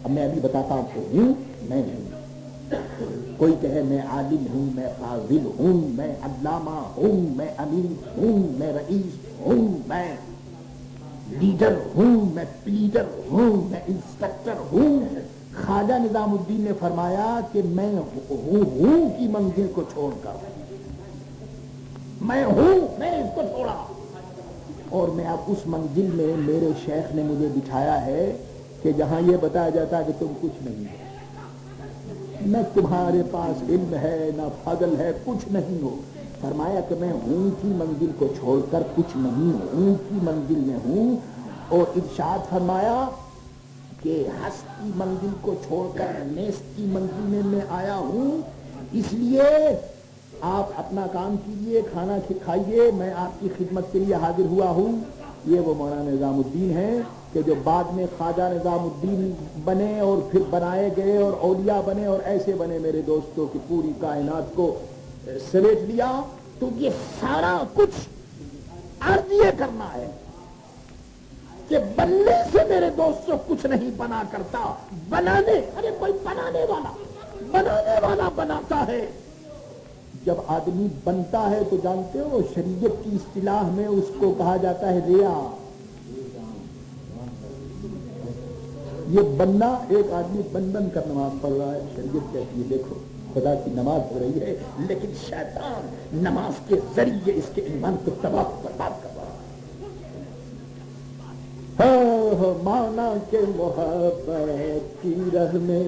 اب میں ابھی بتاتا ہوں میں ہوں. کوئی کہے میں عالم ہوں، میں فاضل ہوں، میں علامہ ہوں، میں امیر ہوں، میں رئیس ہوں، میں لیڈر ہوں، میں پلیڈر ہوں، میں انسپکٹر ہوں. خواجہ نظام الدین نے فرمایا کہ میں ہوں کی منزل کو چھوڑ کر، میں ہوں، میں نے اس کو چھوڑا اور میں اب اس منزل میں میرے شیخ نے مجھے بٹھایا ہے کہ جہاں یہ بتایا جاتا ہے کہ تم کچھ نہیں ہو، نہ تمہارے پاس علم ہے نہ فضل ہے، کچھ نہیں ہو. فرمایا کہ میں ہوں کی منزل کو چھوڑ کر کچھ نہیں ہوں کی منزل میں ہوں. اور ارشاد فرمایا کہ ہست کی منزل کو چھوڑ کر نیست کی منزل میں آیا ہوں. اس لیے آپ اپنا کام کیجئے، کھانا کھائیے، میں آپ کی خدمت کے لیے حاضر ہوا ہوں. یہ وہ مولانا نظام الدین ہیں کہ جو بعد میں خواجہ نظام الدین بنے اور پھر بنائے گئے اور اولیاء بنے اور ایسے بنے میرے دوستوں کی پوری کائنات کو سمیٹ لیا. تو یہ سارا کچھ عرض یہ کرنا ہے کہ بننے سے میرے دوستوں کچھ نہیں بنا کرتا، بنانے، ارے کوئی بنانے والا بناتا ہے. جب آدمی بنتا ہے تو جانتے ہو شریعت کی اصطلاح میں اس کو کہا جاتا ہے ریا. یہ بننا، ایک آدمی بن کر نماز پڑھ رہا ہے، شریعت کہتی ہے دیکھو خدا کی نماز ہو رہی ہے لیکن شیطان نماز کے ذریعے اس کے ایمان کو تباہ برباد کر رہا ہے. مانا کہ محبت کی راہ میں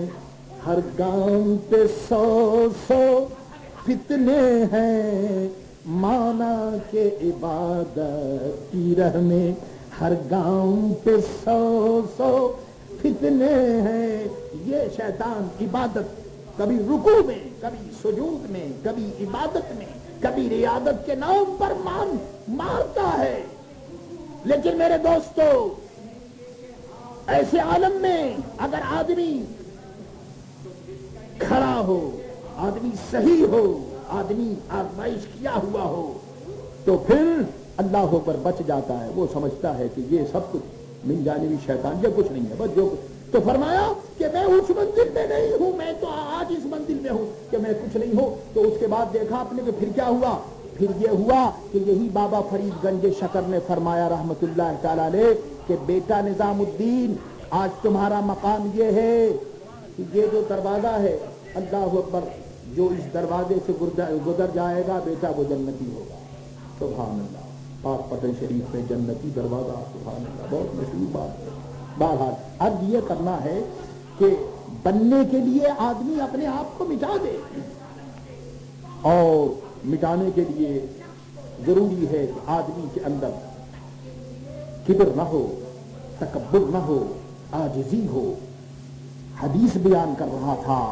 ہر گام پہ 100 فتنے ہیں. مانا کہ عبادت کی راہ میں ہر گام پہ 100 فتنے ہیں. یہ شیطان عبادت کبھی رکوع میں، کبھی سجود میں، کبھی عبادت میں، کبھی ریاضت کے نام پر مارتا ہے. لیکن میرے دوستو ایسے عالم میں اگر آدمی کھڑا ہو، آدمی صحیح ہو، آدمی آزمائش کیا ہوا ہو تو پھر اللہ پر بچ جاتا ہے. وہ سمجھتا ہے کہ یہ سب کچھ من جانبی شیطان، یہ کچھ نہیں ہے بس جو. تو فرمایا کہ میں اس منزل میں نہیں ہوں، میں تو آج اس منزل میں ہوں کہ میں کچھ نہیں ہوں. تو اس کے بعد دیکھا آپ نے کہ پھر کیا ہوا؟ پھر یہ ہوا کہ یہی بابا فرید گنج شکر نے فرمایا رحمت اللہ تعالی علیہ کہ بیٹا نظام الدین آج تمہارا مقام یہ ہے کہ یہ جو دروازہ ہے، اللہ اکبر، جو اس دروازے سے گزر جائے گا بیٹا وہ جنتی ہوگا. سبحان اللہ. پاک پٹن شریف میں جنتی دروازہ، سبحان اللہ، بہت مشہور بات ہے. بہرحال اب یہ کرنا ہے کہ بننے کے لیے آدمی اپنے آپ کو مٹا دے، اور مٹانے کے لیے ضروری ہے کہ آدمی کے اندر کبر نہ ہو، تکبر نہ ہو، عاجزی ہو. حدیث بیان کر رہا تھا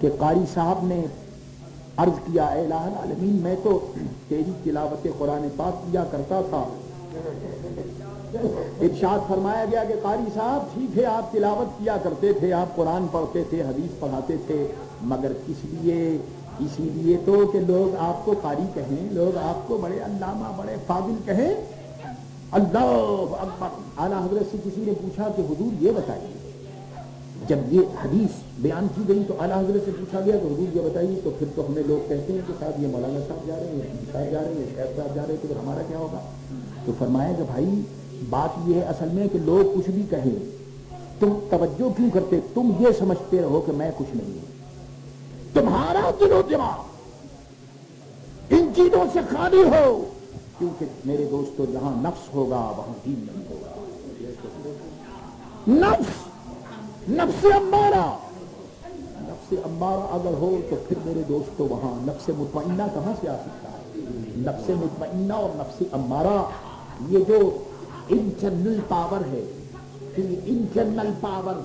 کہ قاری صاحب نے عرض کیا اے الہ العالمین میں تو تیری تلاوت قرآن پاک کیا کرتا تھا. ارشاد فرمایا گیا کہ قاری صاحب ٹھیک ہے آپ تلاوت کیا کرتے تھے، آپ قرآن پڑھتے تھے، حدیث پڑھاتے تھے، مگر اسی لیے تو کہ لوگ آپ کو قاری کہیں، لوگ آپ کو بڑے علامہ، بڑے فاضل کہیں. اللہ اکبر. اعلیٰ حضرت سے کسی نے پوچھا کہ حضور یہ بتائیے، جب یہ حدیث بیان کی گئی تو اعلیٰ حضرت سے پوچھا گیا کہ حضور یہ بتائیے، تو پھر تو ہمیں لوگ کہتے ہیں کہ صاحب یہ مولانا صاحب جا رہے ہیں، صاحب جا رہے ہیں، شیخ صاحب جا رہے ہیں، تو پھر ہمارا کیا ہوگا؟ تو فرمایا کہ بھائی بات یہ ہے اصل میں کہ لوگ کچھ بھی کہیں تم توجہ کیوں کرتے؟ تم یہ سمجھتے رہو کہ میں کچھ نہیں ہوں. تمہارا دل و دماغ ان چیزوں سے خالی ہو، کیونکہ میرے دوستو جہاں نفس ہوگا وہاں دین نہیں ہوگا. نفس امارہ اگر ہو تو پھر میرے دوستو وہاں نفس مطمئنہ کہاں سے آ سکتا ہے؟ نفس مطمئنہ اور نفس امارہ یہ جو انٹرنل پاور ہے، انٹرنل پاور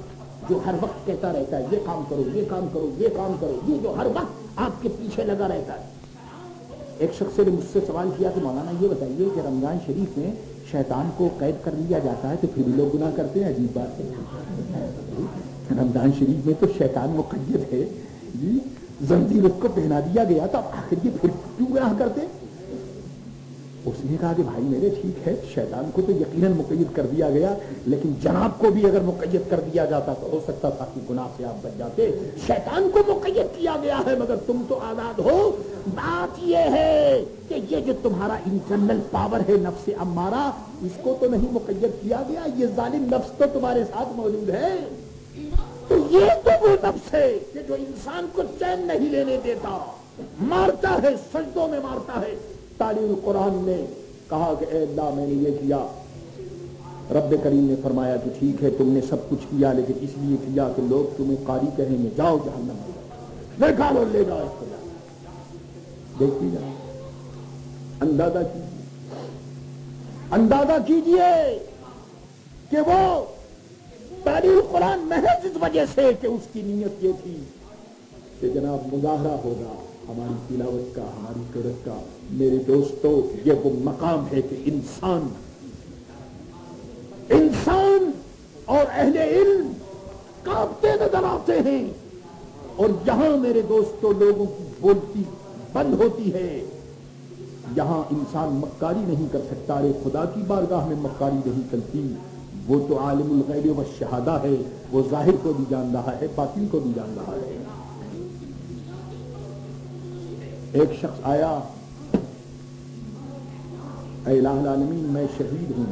جو ہر وقت کہتا رہتا ہے یہ کام کرو، یہ کام کرو، یہ کام کرو، یہ جو ہر وقت آپ کے پیچھے لگا رہتا ہے. ایک شخص نے مجھ سے سوال کیا کہ مولانا یہ بتائیے کہ رمضان شریف میں شیطان کو قید کر لیا جاتا ہے تو پھر بھی لوگ گناہ کرتے ہیں. عجیب بات ہے. رمضان شریف میں تو شیطان مقید ہے جی, زنجیر اس کو پہنا دیا گیا تو آخر یہ پھر کیوں گناہ کرتے؟ اس نے کہا کہ بھائی میرے ٹھیک ہے, شیطان کو تو یقیناً مقید کر دیا گیا, لیکن جناب کو بھی اگر مقید کر دیا جاتا تو ہو سکتا تھا کہ گناہ سے آپ بچ جاتے. شیطان کو مقید کیا گیا ہے مگر تم تو آزاد ہو. بات یہ ہے کہ یہ جو تمہارا انٹرنل پاور ہے نفس امارہ, اس کو تو نہیں مقید کیا گیا, یہ ظالم نفس تو تمہارے ساتھ موجود ہے. تو یہ تو وہ نفس ہے کہ جو انسان کو چین نہیں لینے دیتا, مارتا ہے, سجدوں میں مارتا ہے. تعلیم قرآن نے کہا کہ اے اللہ میں نے یہ کیا, رب کریم نے فرمایا کہ ٹھیک ہے تم نے سب کچھ کیا لیکن اس لیے کیا کہ لوگ تمہیں قاری کہیں گے, جاؤ جہنم میں, نکالو لے جاؤ اس کو. دیکھیے جا, اندازہ کیجئے کہ وہ تعلیم قرآن محض اس وجہ سے کہ اس کی نیت یہ تھی کہ جناب مظاہرہ ہوگا ہماری تلاوت کا, ہماری قرأت کا. میرے دوستو یہ وہ مقام ہے کہ انسان اور اہل علم کانپتے نظر آتے ہیں, اور یہاں میرے دوستو لوگوں کی بولتی بند ہوتی ہے. یہاں انسان مکاری نہیں کر سکتا. ارے خدا کی بارگاہ میں مکاری نہیں چلتی. وہ تو عالم الغیب والشہادہ ہے, وہ ظاہر کو بھی جان رہا ہے, باطن کو بھی جان رہا ہے. ایک شخص آیا, اے الہ العالمین میں شہید ہوں.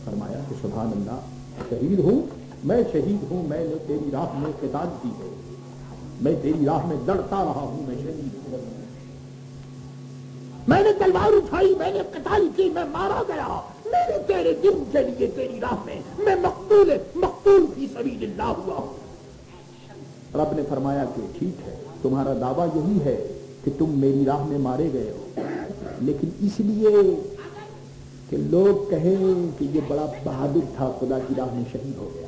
فرمایا کہ سبحان اللہ, شہید ہوں, میں شہید ہوں, میں نے تیری راہ میں قتال کی ہے, میں تیری راہ میں لڑتا رہا ہوں, میں شہید ہوں, میں نے تلوار اٹھائی, میں نے قتال کی, میں مارا گیا, میں نے تیرے دین کے لیے تیری راہ میں مقتول فی سبیل اللہ ہوا. رب نے فرمایا کہ ٹھیک ہے تمہارا دعویٰ یہی ہے کہ تم میری راہ میں مارے گئے ہو, لیکن اس لیے کہ لوگ کہیں کہ یہ بڑا بہادر تھا, خدا کی راہ میں شہید ہو گیا.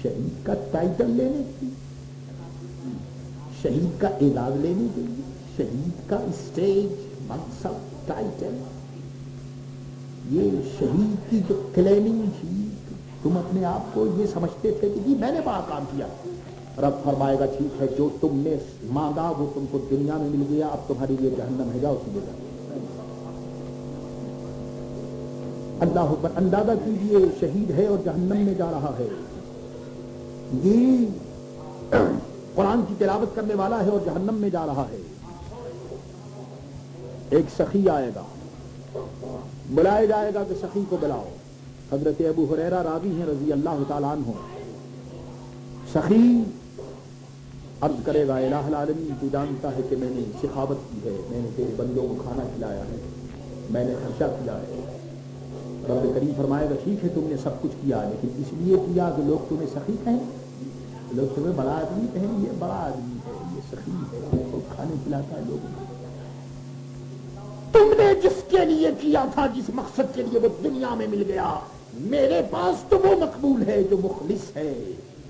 شہید کا ٹائٹل لینے کے لیے, شہید کا اعزاز لینے کے لیے, شہید کا اسٹیج, منصب, ٹائٹل, یہ شہید کی جو کلیمنگ تھی, تم اپنے آپ کو یہ سمجھتے تھے کہ جی میں نے بڑا کام کیا. رب فرمائے گا ٹھیک ہے جو تم نے مانگا وہ تم کو دنیا میں مل گیا, اب تمہارے لیے جہنم ہے, جاؤ سیدھے جاؤ. اللہ پر اندازہ کیجئے, شہید ہے اور جہنم میں جا رہا ہے. یہ قرآن کی تلاوت کرنے والا ہے اور جہنم میں جا رہا ہے. ایک سخی آئے گا, بلایا جائے گا کہ سخی کو بلاؤ. حضرت ابو ہریرہ راوی ہیں رضی اللہ تعالیٰ عنہ. سخی عرض کرے گا الہ العالمین تو جانتا ہے کہ میں نے سخاوت کی ہے, میں نے تیرے بندوں کو کھانا کھلایا ہے, میں نے خرچہ کیا ہے. رب کریم فرمائے گا ٹھیک ہے تم نے سب کچھ کیا, لیکن اس لیے کیا کہ لوگ تمہیں سخی کہیں, لوگ تمہیں بڑا آدمی کہیں, یہ بڑا آدمی ہے, یہ سخی ہے, وہ کھانے کھلاتا ہے لوگوں کو. تم نے جس کے لیے کیا تھا, جس مقصد کے لیے وہ دنیا میں مل گیا, میرے پاس تو وہ مقبول ہے جو مخلص ہے,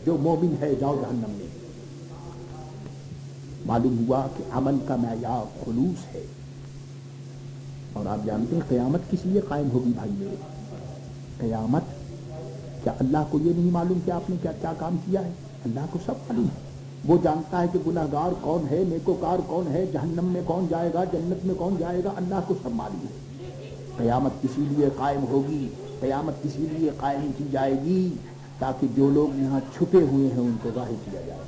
جو مومن ہے, جاؤ جہنم میں. معلوم ہوا کہ عمل کا معیار خلوص ہے. اور آپ جانتے ہیں قیامت کس لیے قائم ہوگی بھائی میرے؟ قیامت کیا اللہ کو یہ نہیں معلوم کہ آپ نے کیا کیا کام کیا ہے؟ اللہ کو سب معلوم ہے. وہ جانتا ہے کہ گناہگار کون ہے, نیکوکار کون ہے, جہنم میں کون جائے گا, جنت میں کون جائے گا, اللہ کو سب معلوم ہے. قیامت کسی لیے قائم ہوگی, قیامت کسی لیے قائم کی جائے گی تاکہ جو لوگ یہاں چھپے ہوئے ہیں ان کو ظاہر کیا جائے,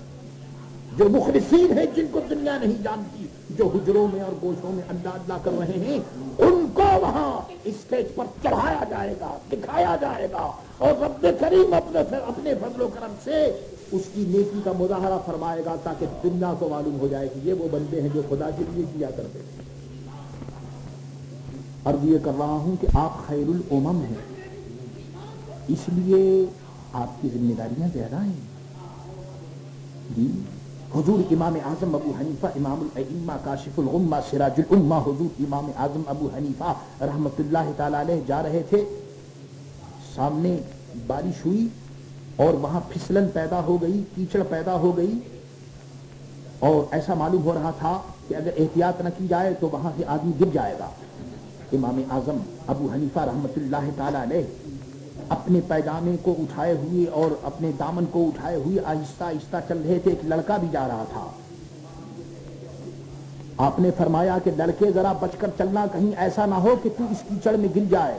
جو مخلصین ہیں جن کو دنیا نہیں جانتی, جو حجروں میں اور گوشوں میں اللہ اللہ کر رہے ہیں, ان کو وہاں اسٹیج پر چڑھایا جائے گا, دکھایا جائے گا, اور رب کریم اپنے فضل و کرم سے اس کی نیکی کا مظاہرہ فرمائے گا تاکہ دنیا کو معلوم ہو جائے کہ یہ وہ بندے ہیں جو خدا کے لیے کیا کرتے ہیں. عرض یہ کر رہا ہوں کہ آپ خیر الامم ہیں, اس لیے آپ کی ذمہ داریاں زیادہ ہیں. جی حضور امام اعظم ابو حنیفہ امام الائمہ کاشف الغمہ سراج الامہ, حضور امام اعظم ابو حنیفہ رحمت اللہ تعالی علیہ جا رہے تھے, سامنے بارش ہوئی اور وہاں پھسلن پیدا ہو گئی, کیچڑ پیدا ہو گئی, اور ایسا معلوم ہو رہا تھا کہ اگر احتیاط نہ کی جائے تو وہاں سے آدمی گر جائے گا. امام اعظم ابو حنیفہ رحمۃ اللہ تعالی علیہ اپنے پیجامے کو اٹھائے ہوئے اور اپنے دامن کو اٹھائے ہوئے آہستہ آہستہ چل رہے تھے. ایک لڑکا بھی جا رہا تھا. آپ نے فرمایا کہ لڑکے ذرا بچ کر چلنا, کہیں ایسا نہ ہو کہ تو اس کیچڑ میں گر جائے.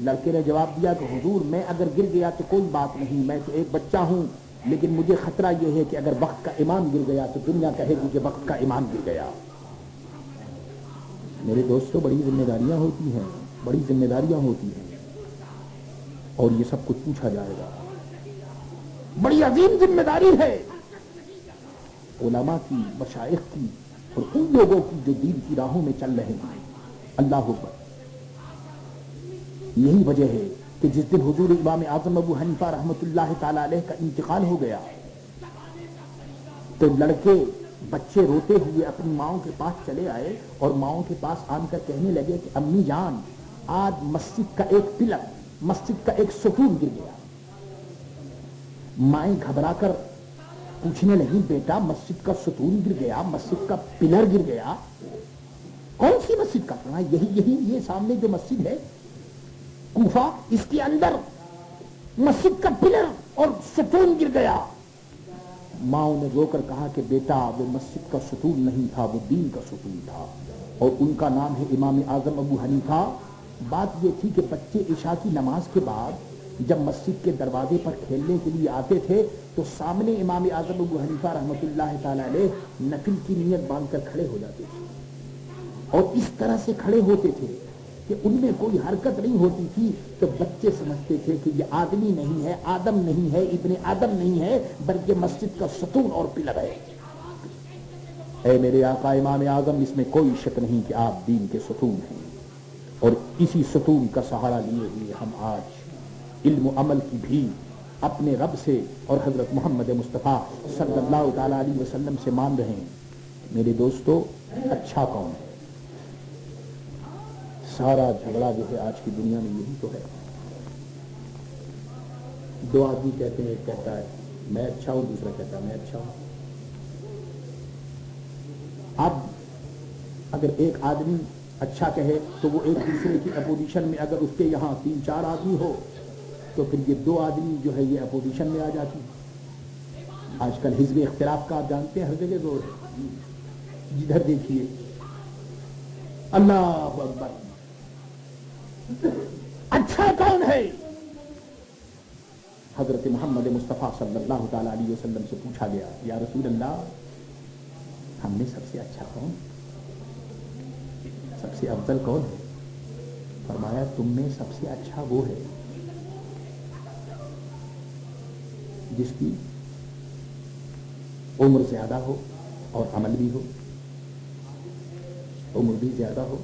لڑکے نے جواب دیا کہ حضور میں اگر گر گیا تو کوئی بات نہیں, میں تو ایک بچہ ہوں, لیکن مجھے خطرہ یہ ہے کہ اگر وقت کا امام گر گیا تو دنیا کہے گی کہ وقت کا امام گر گیا. میرے دوستوں, بڑی ذمہ داریاں ہوتی ہیں, بڑی ذمہ داریاں ہوتی ہیں, اور یہ سب کچھ پوچھا جائے گا. بڑی عظیم ذمہ داری ہے علماء کی, مشائخ کی, اور ان لوگوں کی جو دین کی راہوں میں چل رہے ہیں. اللہ اکبر. یہی وجہ ہے کہ جس دن حضور امام اعظم ابو حنیفہ رحمۃ اللہ تعالی علیہ کا انتقال ہو گیا تو لڑکے بچے روتے ہوئے اپنی ماؤں کے پاس چلے آئے اور ماؤں کے پاس آن کر کہنے لگے کہ امی جان, آج مسجد کا ایک پلر, مسجد کا ایک ستون گر گیا. مائیں گھبرا کر پوچھنے لگی, بیٹا مسجد کا ستون گر گیا, مسجد کا پلر گر گیا, کون سی مسجد کا؟ یہی یہ سامنے جو مسجد ہے کوفہ, اس کے اندر مسجد کا پلر اور ستون گر گیا. ماؤں نے رو کر کہا کہ بیٹا وہ مسجد کا ستون نہیں تھا, وہ دین کا ستون تھا, اور ان کا نام ہے امام اعظم ابو حنیفہ. بات یہ تھی کہ بچے عشاء کی نماز کے بعد جب مسجد کے دروازے پر کھیلنے کے لیے آتے تھے تو سامنے امام اعظم ابو حنیفہ رحمۃ اللہ تعالی علیہ نفل کی نیت باندھ کر کھڑے ہو جاتے تھے, اور اس طرح سے کھڑے ہوتے تھے کہ ان میں کوئی حرکت نہیں ہوتی تھی. تو بچے سمجھتے تھے کہ یہ آدمی نہیں ہے, آدم نہیں ہے, ابن آدم نہیں ہے, بلکہ مسجد کا ستون اور پلر ہے. اے میرے آقا امام اعظم, اس میں کوئی شک نہیں کہ آپ دین کے ستون ہیں, اور اسی ستون کا سہارا لیے ہوئے ہم آج علم و عمل کی بھی اپنے رب سے اور حضرت محمد مصطفیٰ صلی اللہ تعالی علیہ وسلم سے مان رہے ہیں. میرے دوستو, اچھا کون ہے؟ سارا جھگڑا جو ہے آج کی دنیا میں یہی تو ہے. دو آدمی کہتے ہیں, ایک کہتا ہے میں اچھا ہوں, دوسرا کہتا ہے میں اچھا ہوں. اب اگر ایک آدمی اچھا کہے تو وہ ایک دوسرے کی اپوزیشن میں, اگر اس کے یہاں 3-4 آدمی ہو تو پھر یہ 2 آدمی جو ہے یہ اپوزیشن میں آ جاتی. آج کل حزب اختلاف کا آپ جانتے ہیں ہر جگہ زور ہے, جدھر دیکھیے. اللہ اکبر. اچھا کون ہے؟ حضرت محمد مصطفیٰ صلی اللہ تعالی علیہ وسلم سے پوچھا گیا, یا رسول اللہ, ہم میں سب سے اچھا کون, سب سے افضل کون ہے؟ فرمایا تم میں سب سے اچھا وہ ہے جس کی عمر زیادہ ہو اور عمل بھی ہو, عمر بھی زیادہ ہو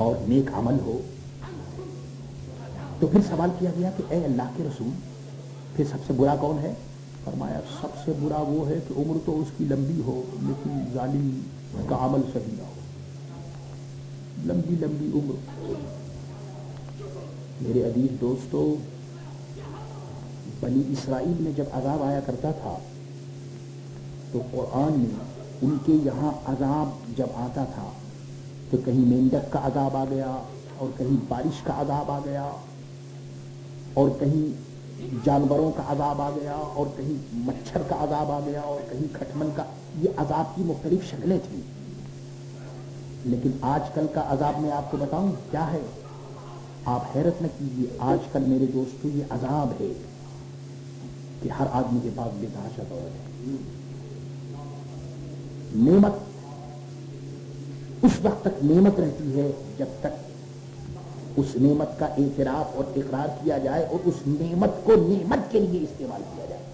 اور نیک عمل ہو. تو پھر سوال کیا گیا کہ اے اللہ کے رسول, پھر سب سے برا کون ہے؟ فرمایا سب سے برا وہ ہے کہ عمر تو اس کی لمبی ہو لیکن ظالم کا عمل صحیح نہ ہو. لمبی لمبی عمر. میرے عزیز دوستو, بنی اسرائیل میں جب عذاب آیا کرتا تھا تو قرآن میں ان کے یہاں عذاب جب آتا تھا تو کہیں مینڈک کا عذاب آ گیا, اور کہیں بارش کا عذاب آ گیا, اور کہیں جانوروں کا عذاب آ گیا, اور کہیں مچھر کا عذاب آ گیا, اور کہیں کھٹمل کا. یہ عذاب کی مختلف شکلیں تھیں. لیکن آج کل کا عذاب میں آپ کو بتاؤں کیا ہے, آپ حیرت نہ کیجیے. آج کل میرے دوستو یہ عذاب ہے کہ ہر آدمی کے پاس بے تحاشا دولت ہے. نعمت اس وقت تک نعمت رہتی ہے جب تک اس نعمت کا اعتراف اور اقرار کیا جائے اور اس نعمت کو نعمت کے لیے استعمال کیا جائے.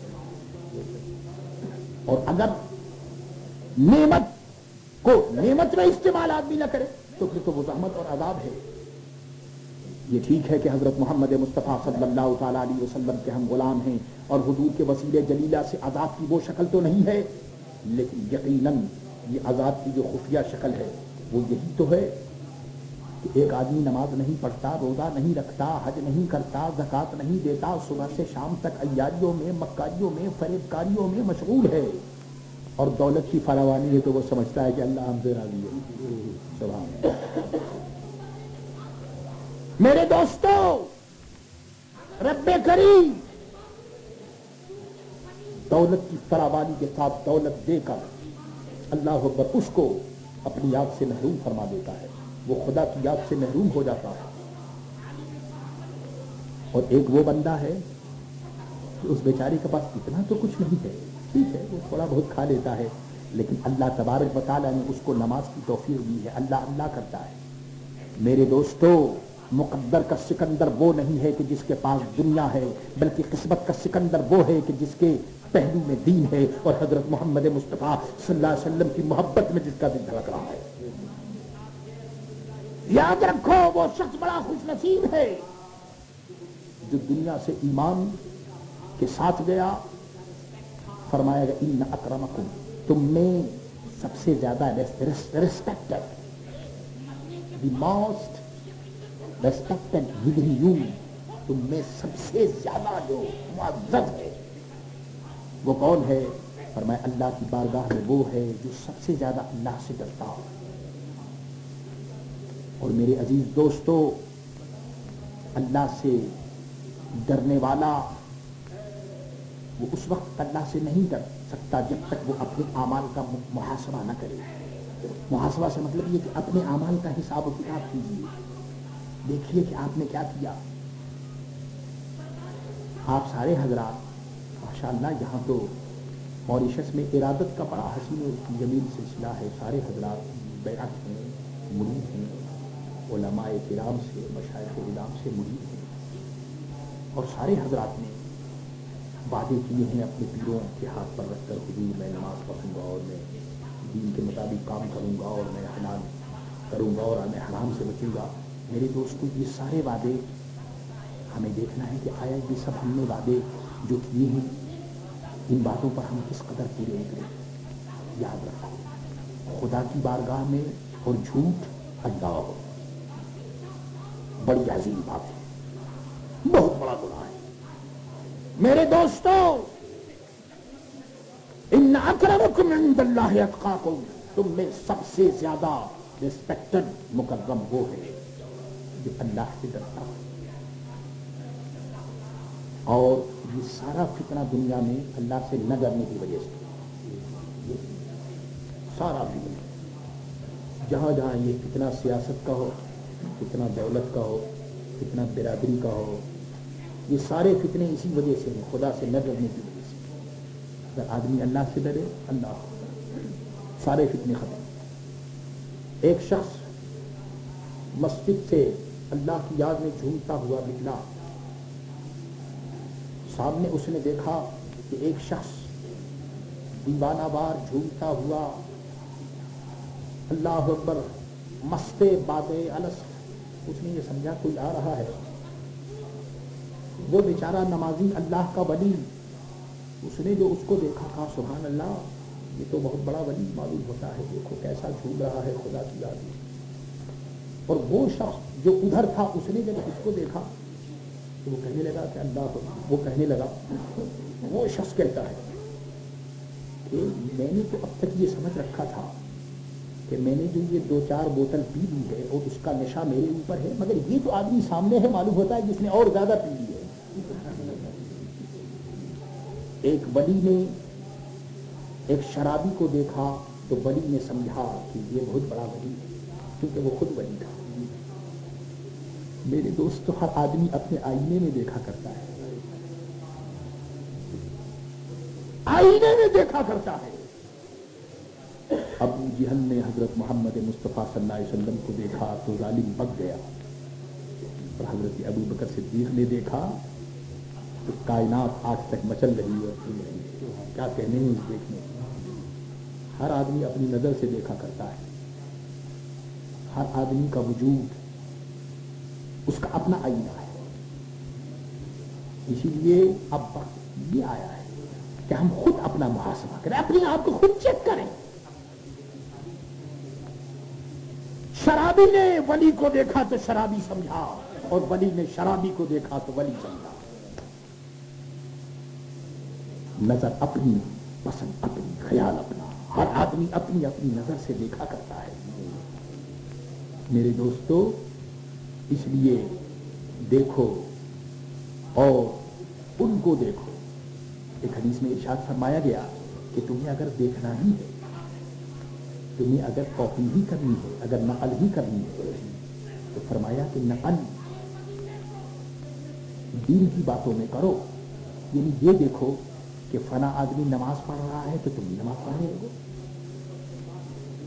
اور اگر نعمت کو نعمت میں استعمال آدمی نہ کرے تو پھر تو وہ زحمت اور عذاب ہے. یہ ٹھیک ہے کہ حضرت محمد مصطفیٰ صلی اللہ تعالی علیہ وسلم کے ہم غلام ہیں اور حضور کے وسیلے جلیلہ سے عذاب کی وہ شکل تو نہیں ہے, لیکن یقیناً یہ عذاب کی جو خفیہ شکل ہے وہ یہی تو ہے کہ ایک آدمی نماز نہیں پڑھتا, روزہ نہیں رکھتا, حج نہیں کرتا, زکوٰۃ نہیں دیتا, صبح سے شام تک عیاریوں میں, مکاریوں میں, فریب کاریوں میں مشغول ہے, اور دولت کی فراوانی ہے تو وہ سمجھتا ہے کہ اللہ ہم سے راضی ہے. سبحان اللہ. میرے دوستو، رب کریم دولت کی فراوانی کے ساتھ دولت دے کر اللہ اکبر اس کو اپنی یاد سے محروم فرما دیتا ہے، وہ خدا کی یاد سے محروم ہو جاتا ہے۔ اور ایک وہ بندہ ہے کہ اس بیچارے کے پاس اتنا تو کچھ نہیں ہے، ٹھیک ہے وہ تھوڑا بہت کھا لیتا ہے، لیکن اللہ تبارک و تعالیٰ نے اس کو نماز کی توفیق دی ہے، اللہ اللہ کرتا ہے۔ میرے دوستو، مقدر کا سکندر وہ نہیں ہے کہ جس کے پاس دنیا ہے، بلکہ قسمت کا سکندر وہ ہے کہ جس کے پہلو میں دین ہے اور حضرت محمد مصطفیٰ صلی اللہ علیہ وسلم کی محبت میں جس کا دل دھڑک رہا ہے۔ یاد رکھو، وہ شخص بڑا خوش نصیب ہے جو دنیا سے ایمان کے ساتھ گیا۔ فرمایا گیا ان اکرمکم، تم میں سب سے زیادہ respected, the most respected with in you, تم میں سب سے زیادہ جو معزز ہے وہ کون ہے؟ فرمایا اللہ کی بارگاہ میں وہ ہے جو سب سے زیادہ اللہ سے ڈرتا ہو۔ اور میرے عزیز دوستو، اللہ سے ڈرنے والا وہ اس وقت اللہ سے نہیں ڈر سکتا جب تک وہ اپنے اعمال کا محاسبہ نہ کرے۔ محاسبہ سے مطلب یہ کہ اپنے اعمال کا حساب و کتاب کیجیے، دیکھیے کہ آپ نے کیا کیا۔ آپ سارے حضرات ماشاءاللہ یہاں تو موریشس میں ارادت کا بڑا حسین و جمیل سلسلہ ہے، سارے حضرات بیعت ہیں، مرید ہیں، علماء کرام سے، مشائخ علام سے مرید ہیں، اور سارے حضرات نے وعدے کیے ہیں اپنے پیروں کے ہاتھ پر رکھ کر، حضور میں نماز پڑھوں گا اور میں دین کے مطابق کام کروں گا اور میں حلال کروں گا اور میں حرام سے بچوں گا۔ میرے دوستو، یہ سارے وعدے ہمیں دیکھنا ہے کہ آیا یہ سب ہم نے وعدے جو کیے ہیں ان باتوں پر ہم کس قدر پورے اترے۔ یاد رکھو، خدا کی بارگاہ میں اور جھوٹ اللہ بڑی عظیم بات ہے، بہت بڑا گناہ ہے۔ میرے دوستو، ان اکرمکم عند اللہ اتقاکم، تم میں سب سے زیادہ ریسپیکٹڈ مکرم وہ ہے جو اللہ سے ڈرتا ہے۔ اور یہ سارا فتنہ دنیا میں اللہ سے نہ ڈرنے کی وجہ سے، سارا فتنہ جہاں جہاں یہ فتنہ سیاست کا ہو، فتنہ دولت کا ہو، فتنہ برادری کا ہو، یہ سارے فتنے اسی وجہ سے ہیں، خدا سے نہ ڈرنے کی وجہ سے۔ اگر آدمی اللہ سے ڈرے، اللہ سارے فتنے ختم۔ ایک شخص مسجد سے اللہ کی یاد میں جھومتا ہوا نکلا، سامنے اس نے دیکھا کہ ایک شخص دیوانہ وار جھومتا ہوا، اللہ اکبر، مستے بادے الس، اس نے یہ سمجھا کوئی آ رہا ہے۔ وہ بیچارہ نمازی اللہ کا ولی، اس نے جو اس کو دیکھا کہا سبحان اللہ، یہ تو بہت بڑا ولی معلوم ہوتا ہے، دیکھو کیسا جھوم رہا ہے خدا کی یاد میں۔ اور وہ شخص جو ادھر تھا، اس نے جب اس کو دیکھا تو وہ کہنے لگا کہ اللہ، وہ کہنے لگا، وہ شخص کہتا ہے کہ میں نے تو اب تک یہ سمجھ رکھا تھا کہ میں نے جو یہ 2-4 بوتل پی لی ہے اور اس کا نشہ میرے اوپر ہے، مگر یہ جو آدمی سامنے ہے معلوم ہوتا ہے جس نے اور زیادہ پی لی ہے۔ ایک ولی نے ایک شرابی کو دیکھا تو ولی نے سمجھا کہ یہ بہت بڑا ولی ہے، کیونکہ وہ خود ولی تھا۔ میرے دوست، ہر آدمی اپنے آئینے میں دیکھا کرتا ہے، آئینے میں دیکھا کرتا ہے۔ ابو جہل نے حضرت محمد مصطفیٰ صلی اللہ علیہ وسلم کو دیکھا تو ظالم بک گیا، اور حضرت ابو بکر صدیق نے دیکھا تو کائنات آج تک مچل رہی ہے، کیا کہنے ہیں اس دیکھنے۔ ہر آدمی اپنی نظر سے دیکھا کرتا ہے، ہر آدمی کا وجود اس کا اپنا آئینہ ہے۔ اسی لیے اب وقت یہ آیا ہے کہ ہم خود اپنا محاسبہ کریں، اپنے آپ کو خود چیک کریں۔ شرابی نے ولی کو دیکھا تو شرابی سمجھا، اور ولی نے شرابی کو دیکھا تو ولی سمجھا۔ نظر اپنی، پسند اپنی، خیال اپنا، ہر آدمی اپنی اپنی نظر سے دیکھا کرتا ہے۔ میرے دوستو، اس لیے دیکھو اور ان کو دیکھو. ایک حدیث میں ارشاد فرمایا گیا کہ تمہیں اگر دیکھنا ہی ہے, تمہیں اگر کاپی ہی کرنی ہے, اگر نقل ہی کرنی ہے, تو فرمایا کہ نقل دین کی باتوں میں کرو. یعنی یہ دیکھو کہ فلاں آدمی نماز پڑھ رہا ہے تو تم بھی نماز پڑھنے لگو,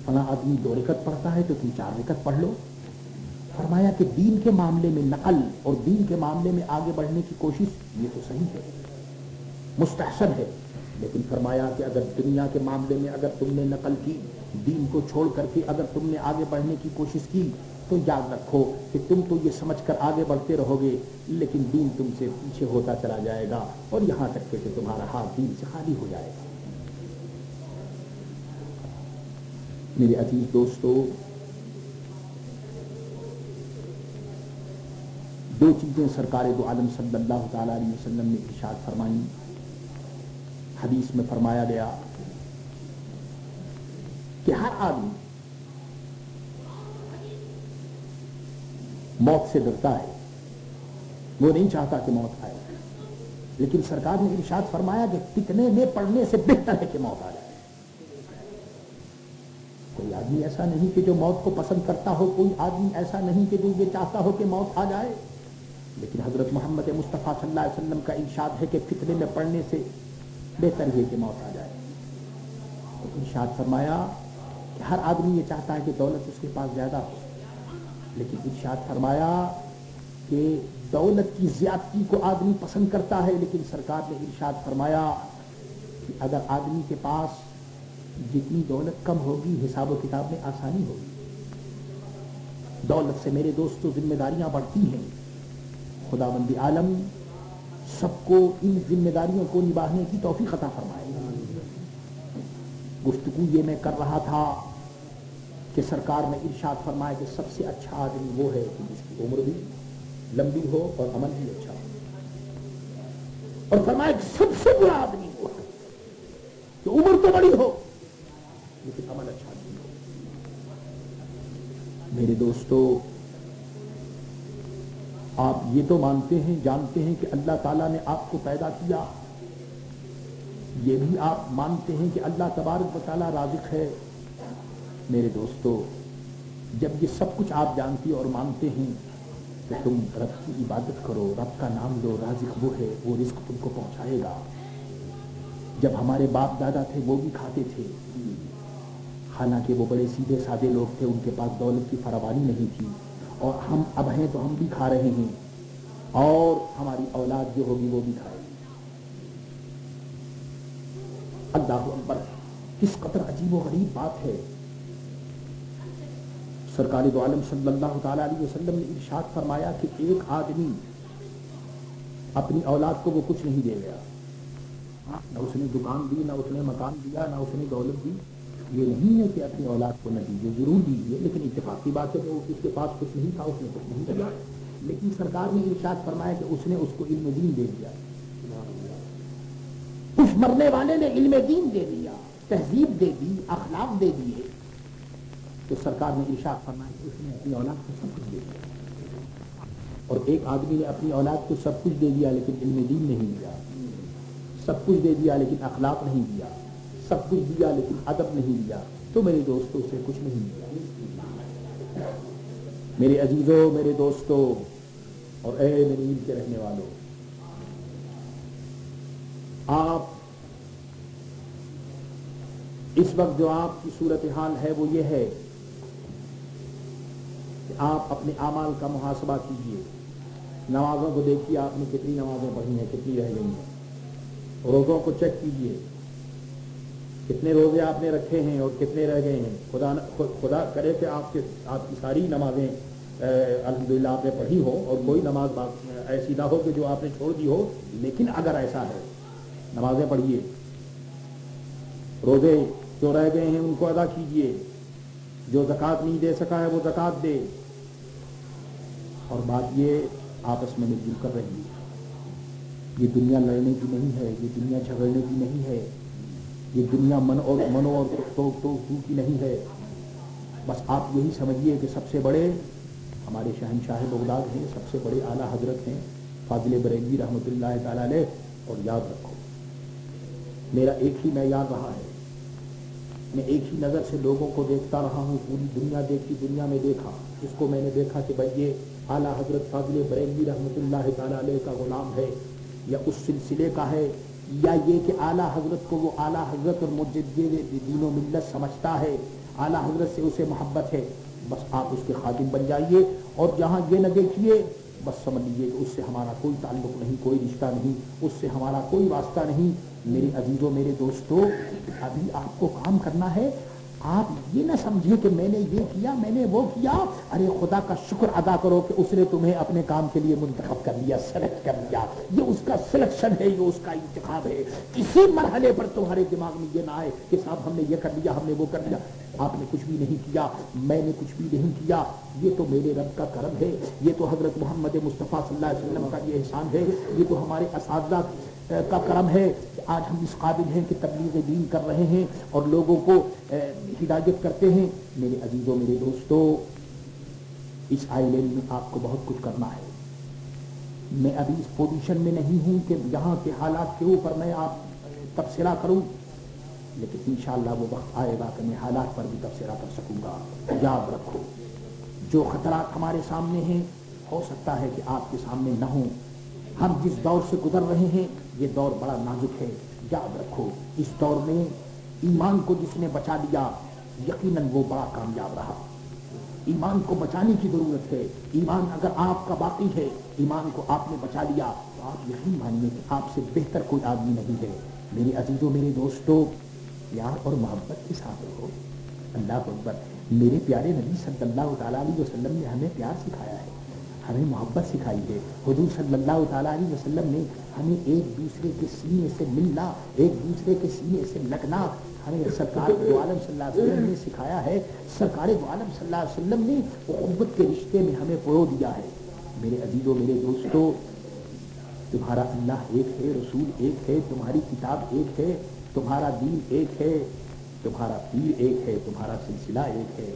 فلاں آدمی 2 رکعت پڑھتا ہے تو تم 4 رکعت پڑھ لو. فرمایا کہ دین کے معاملے میں نقل اور دین کے معاملے میں آگے بڑھنے کی کوشش یہ تو صحیح ہے, مستحسن ہے, لیکن فرمایا کہ اگر دنیا کے معاملے میں اگر تم نے نقل کی, دین کو چھوڑ کر کے اگر تم نے آگے بڑھنے کی کوشش کی, تو یاد رکھو کہ تم تو یہ سمجھ کر آگے بڑھتے رہو گے, لیکن دین تم سے پیچھے ہوتا چلا جائے گا, اور یہاں تک کہ تمہارا ہاتھ دین سے خالی ہو جائے گا. میرے عزیز دوستو, 2 چیزیں سرکار دو عالم صلی اللہ تعالی علیہ وسلم نے ارشاد فرمائیں. حدیث میں فرمایا گیا کہ ہر آدمی موت سے ڈرتا ہے, وہ نہیں چاہتا کہ موت آئے, لیکن سرکار نے ارشاد فرمایا کہ فتنے میں پڑنے سے بہتر ہے کہ موت آ جائے. کوئی آدمی ایسا نہیں کہ جو موت کو پسند کرتا ہو, کوئی آدمی ایسا نہیں کہ جو یہ چاہتا ہو کہ موت آ جائے, لیکن حضرت محمد مصطفیٰ صلی اللہ علیہ وسلم کا ارشاد ہے کہ فتنے میں پڑنے سے بہتر ہے کہ موت آ جائے. تو ارشاد فرمایا کہ ہر آدمی یہ چاہتا ہے کہ دولت اس کے پاس زیادہ ہو, لیکن ارشاد فرمایا کہ دولت کی زیادتی کو آدمی پسند کرتا ہے, لیکن سرکار نے ارشاد فرمایا کہ اگر آدمی کے پاس جتنی دولت کم ہوگی حساب و کتاب میں آسانی ہوگی. دولت سے میرے دوستوں ذمہ داریاں بڑھتی ہیں. خداوند عالم سب کو ان ذمہ داریوں کو نبھانے کی توفیق عطا فرمائے. گفتگو یہ میں کر رہا تھا کہ سرکار نے ارشاد فرمایا کہ سب سے اچھا آدمی وہ ہے کہ جس کی عمر بھی لمبی ہو اور عمل بھی اچھا ہو, اور فرمایا کہ سب سے برا آدمی وہ ہے کہ عمر تو بڑی ہو لیکن عمل اچھا نہیں ہو. میرے دوستو, آپ یہ تو مانتے ہیں, جانتے ہیں کہ اللہ تعالیٰ نے آپ کو پیدا کیا, یہ بھی آپ مانتے ہیں کہ اللہ تبارک و تعالیٰ رازق ہے. میرے دوستو, جب یہ سب کچھ آپ جانتے اور مانتے ہیں تو تم رب کی عبادت کرو, رب کا نام لو, رازق وہ ہے, وہ رزق تم کو پہنچائے گا. جب ہمارے باپ دادا تھے وہ بھی کھاتے تھے, حالانکہ وہ بڑے سیدھے سادے لوگ تھے, ان کے پاس دولت کی فراوانی نہیں تھی, اور ہم اب ہیں تو ہم بھی کھا رہے ہیں, اور ہماری اولاد جو ہوگی وہ بھی کھائے گی. اللہ اکبر, کس قدر عجیب و غریب بات ہے. سرکار دو عالم صلی اللہ تعالی علیہ وسلم نے ارشاد فرمایا کہ ایک آدمی اپنی اولاد کو وہ کچھ نہیں دے گیا, نہ اس نے دکان دی, نہ اس نے مکان دیا, نہ اس نے دولت دی. یہ نہیں ہے کہ اپنی اولاد کو نہ دیجیے, ضرور دیجیے, لیکن اتفاقی بات ہے کہ اس کے پاس کچھ نہیں تھا, اس نے کچھ نہیں دیا, لیکن سرکار نے ارشاد فرمایا کہ اس نے اس کو علم دین دے دیا. اس مرنے والے نے علم دین دے دیا, تہذیب دے دی, اخلاق دے دیے. تو سرکار نے ارشاد فرمایا کہ اس نے اپنی اولاد کو سب کچھ دے دیا. اور ایک آدمی نے اپنی اولاد کو سب کچھ دے دیا لیکن علم دین نہیں دیا, سب کچھ دے دیا لیکن اخلاق نہیں دیا, سب کچھ دیا لیکن ادب نہیں دیا, تو میرے دوستوں سے کچھ نہیں دیا. میرے عزیزوں, میرے دوستوں, اور اے میری عید کے رہنے والوں, آپ اس وقت جو آپ کی صورتحال ہے وہ یہ ہے کہ آپ اپنے اعمال کا محاسبہ کیجئے. نمازوں کو دیکھیے, آپ نے کتنی نمازیں پڑھی ہیں, کتنی رہ گئی ہیں. روزوں کو چیک کیجئے, کتنے روزے آپ نے رکھے ہیں اور کتنے رہ گئے ہیں. خدا کرے کہ آپ کی ساری نمازیں الحمدللہ آپ نے پڑھی ہو اور کوئی نماز ایسی نہ ہو کہ جو آپ نے چھوڑ دی ہو, لیکن اگر ایسا ہے نمازیں پڑھیے, روزے جو رہ گئے ہیں ان کو ادا کیجئے, جو زکوٰۃ نہیں دے سکا ہے وہ زکوٰۃ دے. اور بات یہ آپس میں مل جل کر رہی ہے. یہ دنیا لڑنے کی نہیں ہے, یہ دنیا جھگڑنے کی نہیں ہے, یہ دنیا منو اور تو کی نہیں ہے. بس آپ یہی سمجھیے کہ سب سے بڑے ہمارے شہنشاہ بغداد ہیں، سب سے بڑے اعلیٰ حضرت ہیں فاضل بریلوی رحمۃ اللہ تعالی علیہ. اور یاد رکھو میرا ایک ہی معیار رہا ہے، میں ایک ہی نظر سے لوگوں کو دیکھتا رہا ہوں، پوری دنیا دیکھی، دنیا میں دیکھا، اس کو میں نے دیکھا کہ بھائی یہ اعلیٰ حضرت فاضل بریلوی رحمۃ اللہ تعالی علیہ کا غلام ہے یا اس سلسلے کا ہے، یا یہ کہ اعلیٰ حضرت کو وہ اعلیٰ حضرت اور مجدد دین و ملت سمجھتا ہے، اعلیٰ حضرت سے اسے محبت ہے. بس آپ اس کے خادم بن جائیے، اور جہاں یہ نہ دیکھیے بس سمجھ لیجیے کہ اس سے ہمارا کوئی تعلق نہیں، کوئی رشتہ نہیں، اس سے ہمارا کوئی واسطہ نہیں. میرے عزیزوں، میرے دوستوں، ابھی آپ کو کام کرنا ہے. آپ یہ نہ سمجھے کہ میں نے یہ کیا، میں نے وہ کیا. ارے خدا کا شکر ادا کرو کہ اس نے تمہیں اپنے کام کے لیے منتخب کر لیا، سلیکٹ کر لیا. یہ اس کا سلیکشن ہے، یہ اس کا انتخاب ہے. کسی مرحلے پر تمہارے دماغ میں یہ نہ آئے کہ صاحب ہم نے یہ کر لیا، ہم نے وہ کر لیا. آپ نے کچھ بھی نہیں کیا، میں نے کچھ بھی نہیں کیا. یہ تو میرے رب کا کرم ہے، یہ تو حضرت محمد مصطفیٰ صلی اللہ علیہ وسلم کا یہ احسان ہے، یہ تو ہمارے اساتذہ کا کرم ہے کہ آج ہم اس قابل ہیں کہ تبلیغ دین کر رہے ہیں اور لوگوں کو ہدایت کرتے ہیں. میرے عزیزوں، میرے دوستوں، اس آئلینڈ میں آپ کو بہت کچھ کرنا ہے. میں ابھی اس پوزیشن میں نہیں ہوں کہ یہاں کے حالات کے اوپر میں آپ تبصرہ کروں، لیکن انشاءاللہ وہ وقت آئے گا کہ میں حالات پر بھی تبصرہ کر سکوں گا. یاد رکھو جو خطرات ہمارے سامنے ہیں ہو سکتا ہے کہ آپ کے سامنے نہ ہوں. ہم جس دور سے گزر رہے ہیں یہ دور بڑا نازک ہے. یاد رکھو اس دور میں ایمان کو جس نے بچا لیا یقیناً وہ بڑا کامیاب رہا. ایمان کو بچانے کی ضرورت ہے. ایمان اگر آپ کا باقی ہے، ایمان کو آپ نے بچا لیا تو آپ یقین مانیے کہ آپ سے بہتر کوئی آدمی نہیں ہے. میرے عزیزوں، میرے دوستوں، پیار اور محبت کے ساتھ رہو. اللہ اکبر. میرے پیارے نبی صلی اللہ تعالیٰ علیہ وسلم نے ہمیں پیار سکھایا ہے، ہمیں محبت سکھائی ہے. حضور صلی اللہ تعالیٰ علیہ وسلم نے ہمیں ایک دوسرے کے سینے سے ملنا، ایک دوسرے کے سینے سے لگنا ہمیں سرکار دو عالم صلی اللہ علیہ وسلم نے سکھایا ہے. سرکار دو عالم صلی اللہ علیہ وسلم نے اخوت کے رشتے میں ہمیں پرو دیا ہے. میرے عزیزوں، میرے دوستوں، تمہارا اللہ ایک ہے، رسول ایک ہے، تمہاری کتاب ایک ہے، تمہارا دین ایک ہے، تمہارا پیر ایک ہے، تمہارا سلسلہ ایک ہے.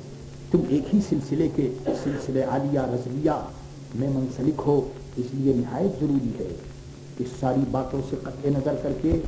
تم ایک ہی سلسلے کے سلسلے عالیہ رضویہ میں منسلک ہو. اس لیے نہایت ضروری ہے کہ ساری باتوں سے قطع نظر کر کے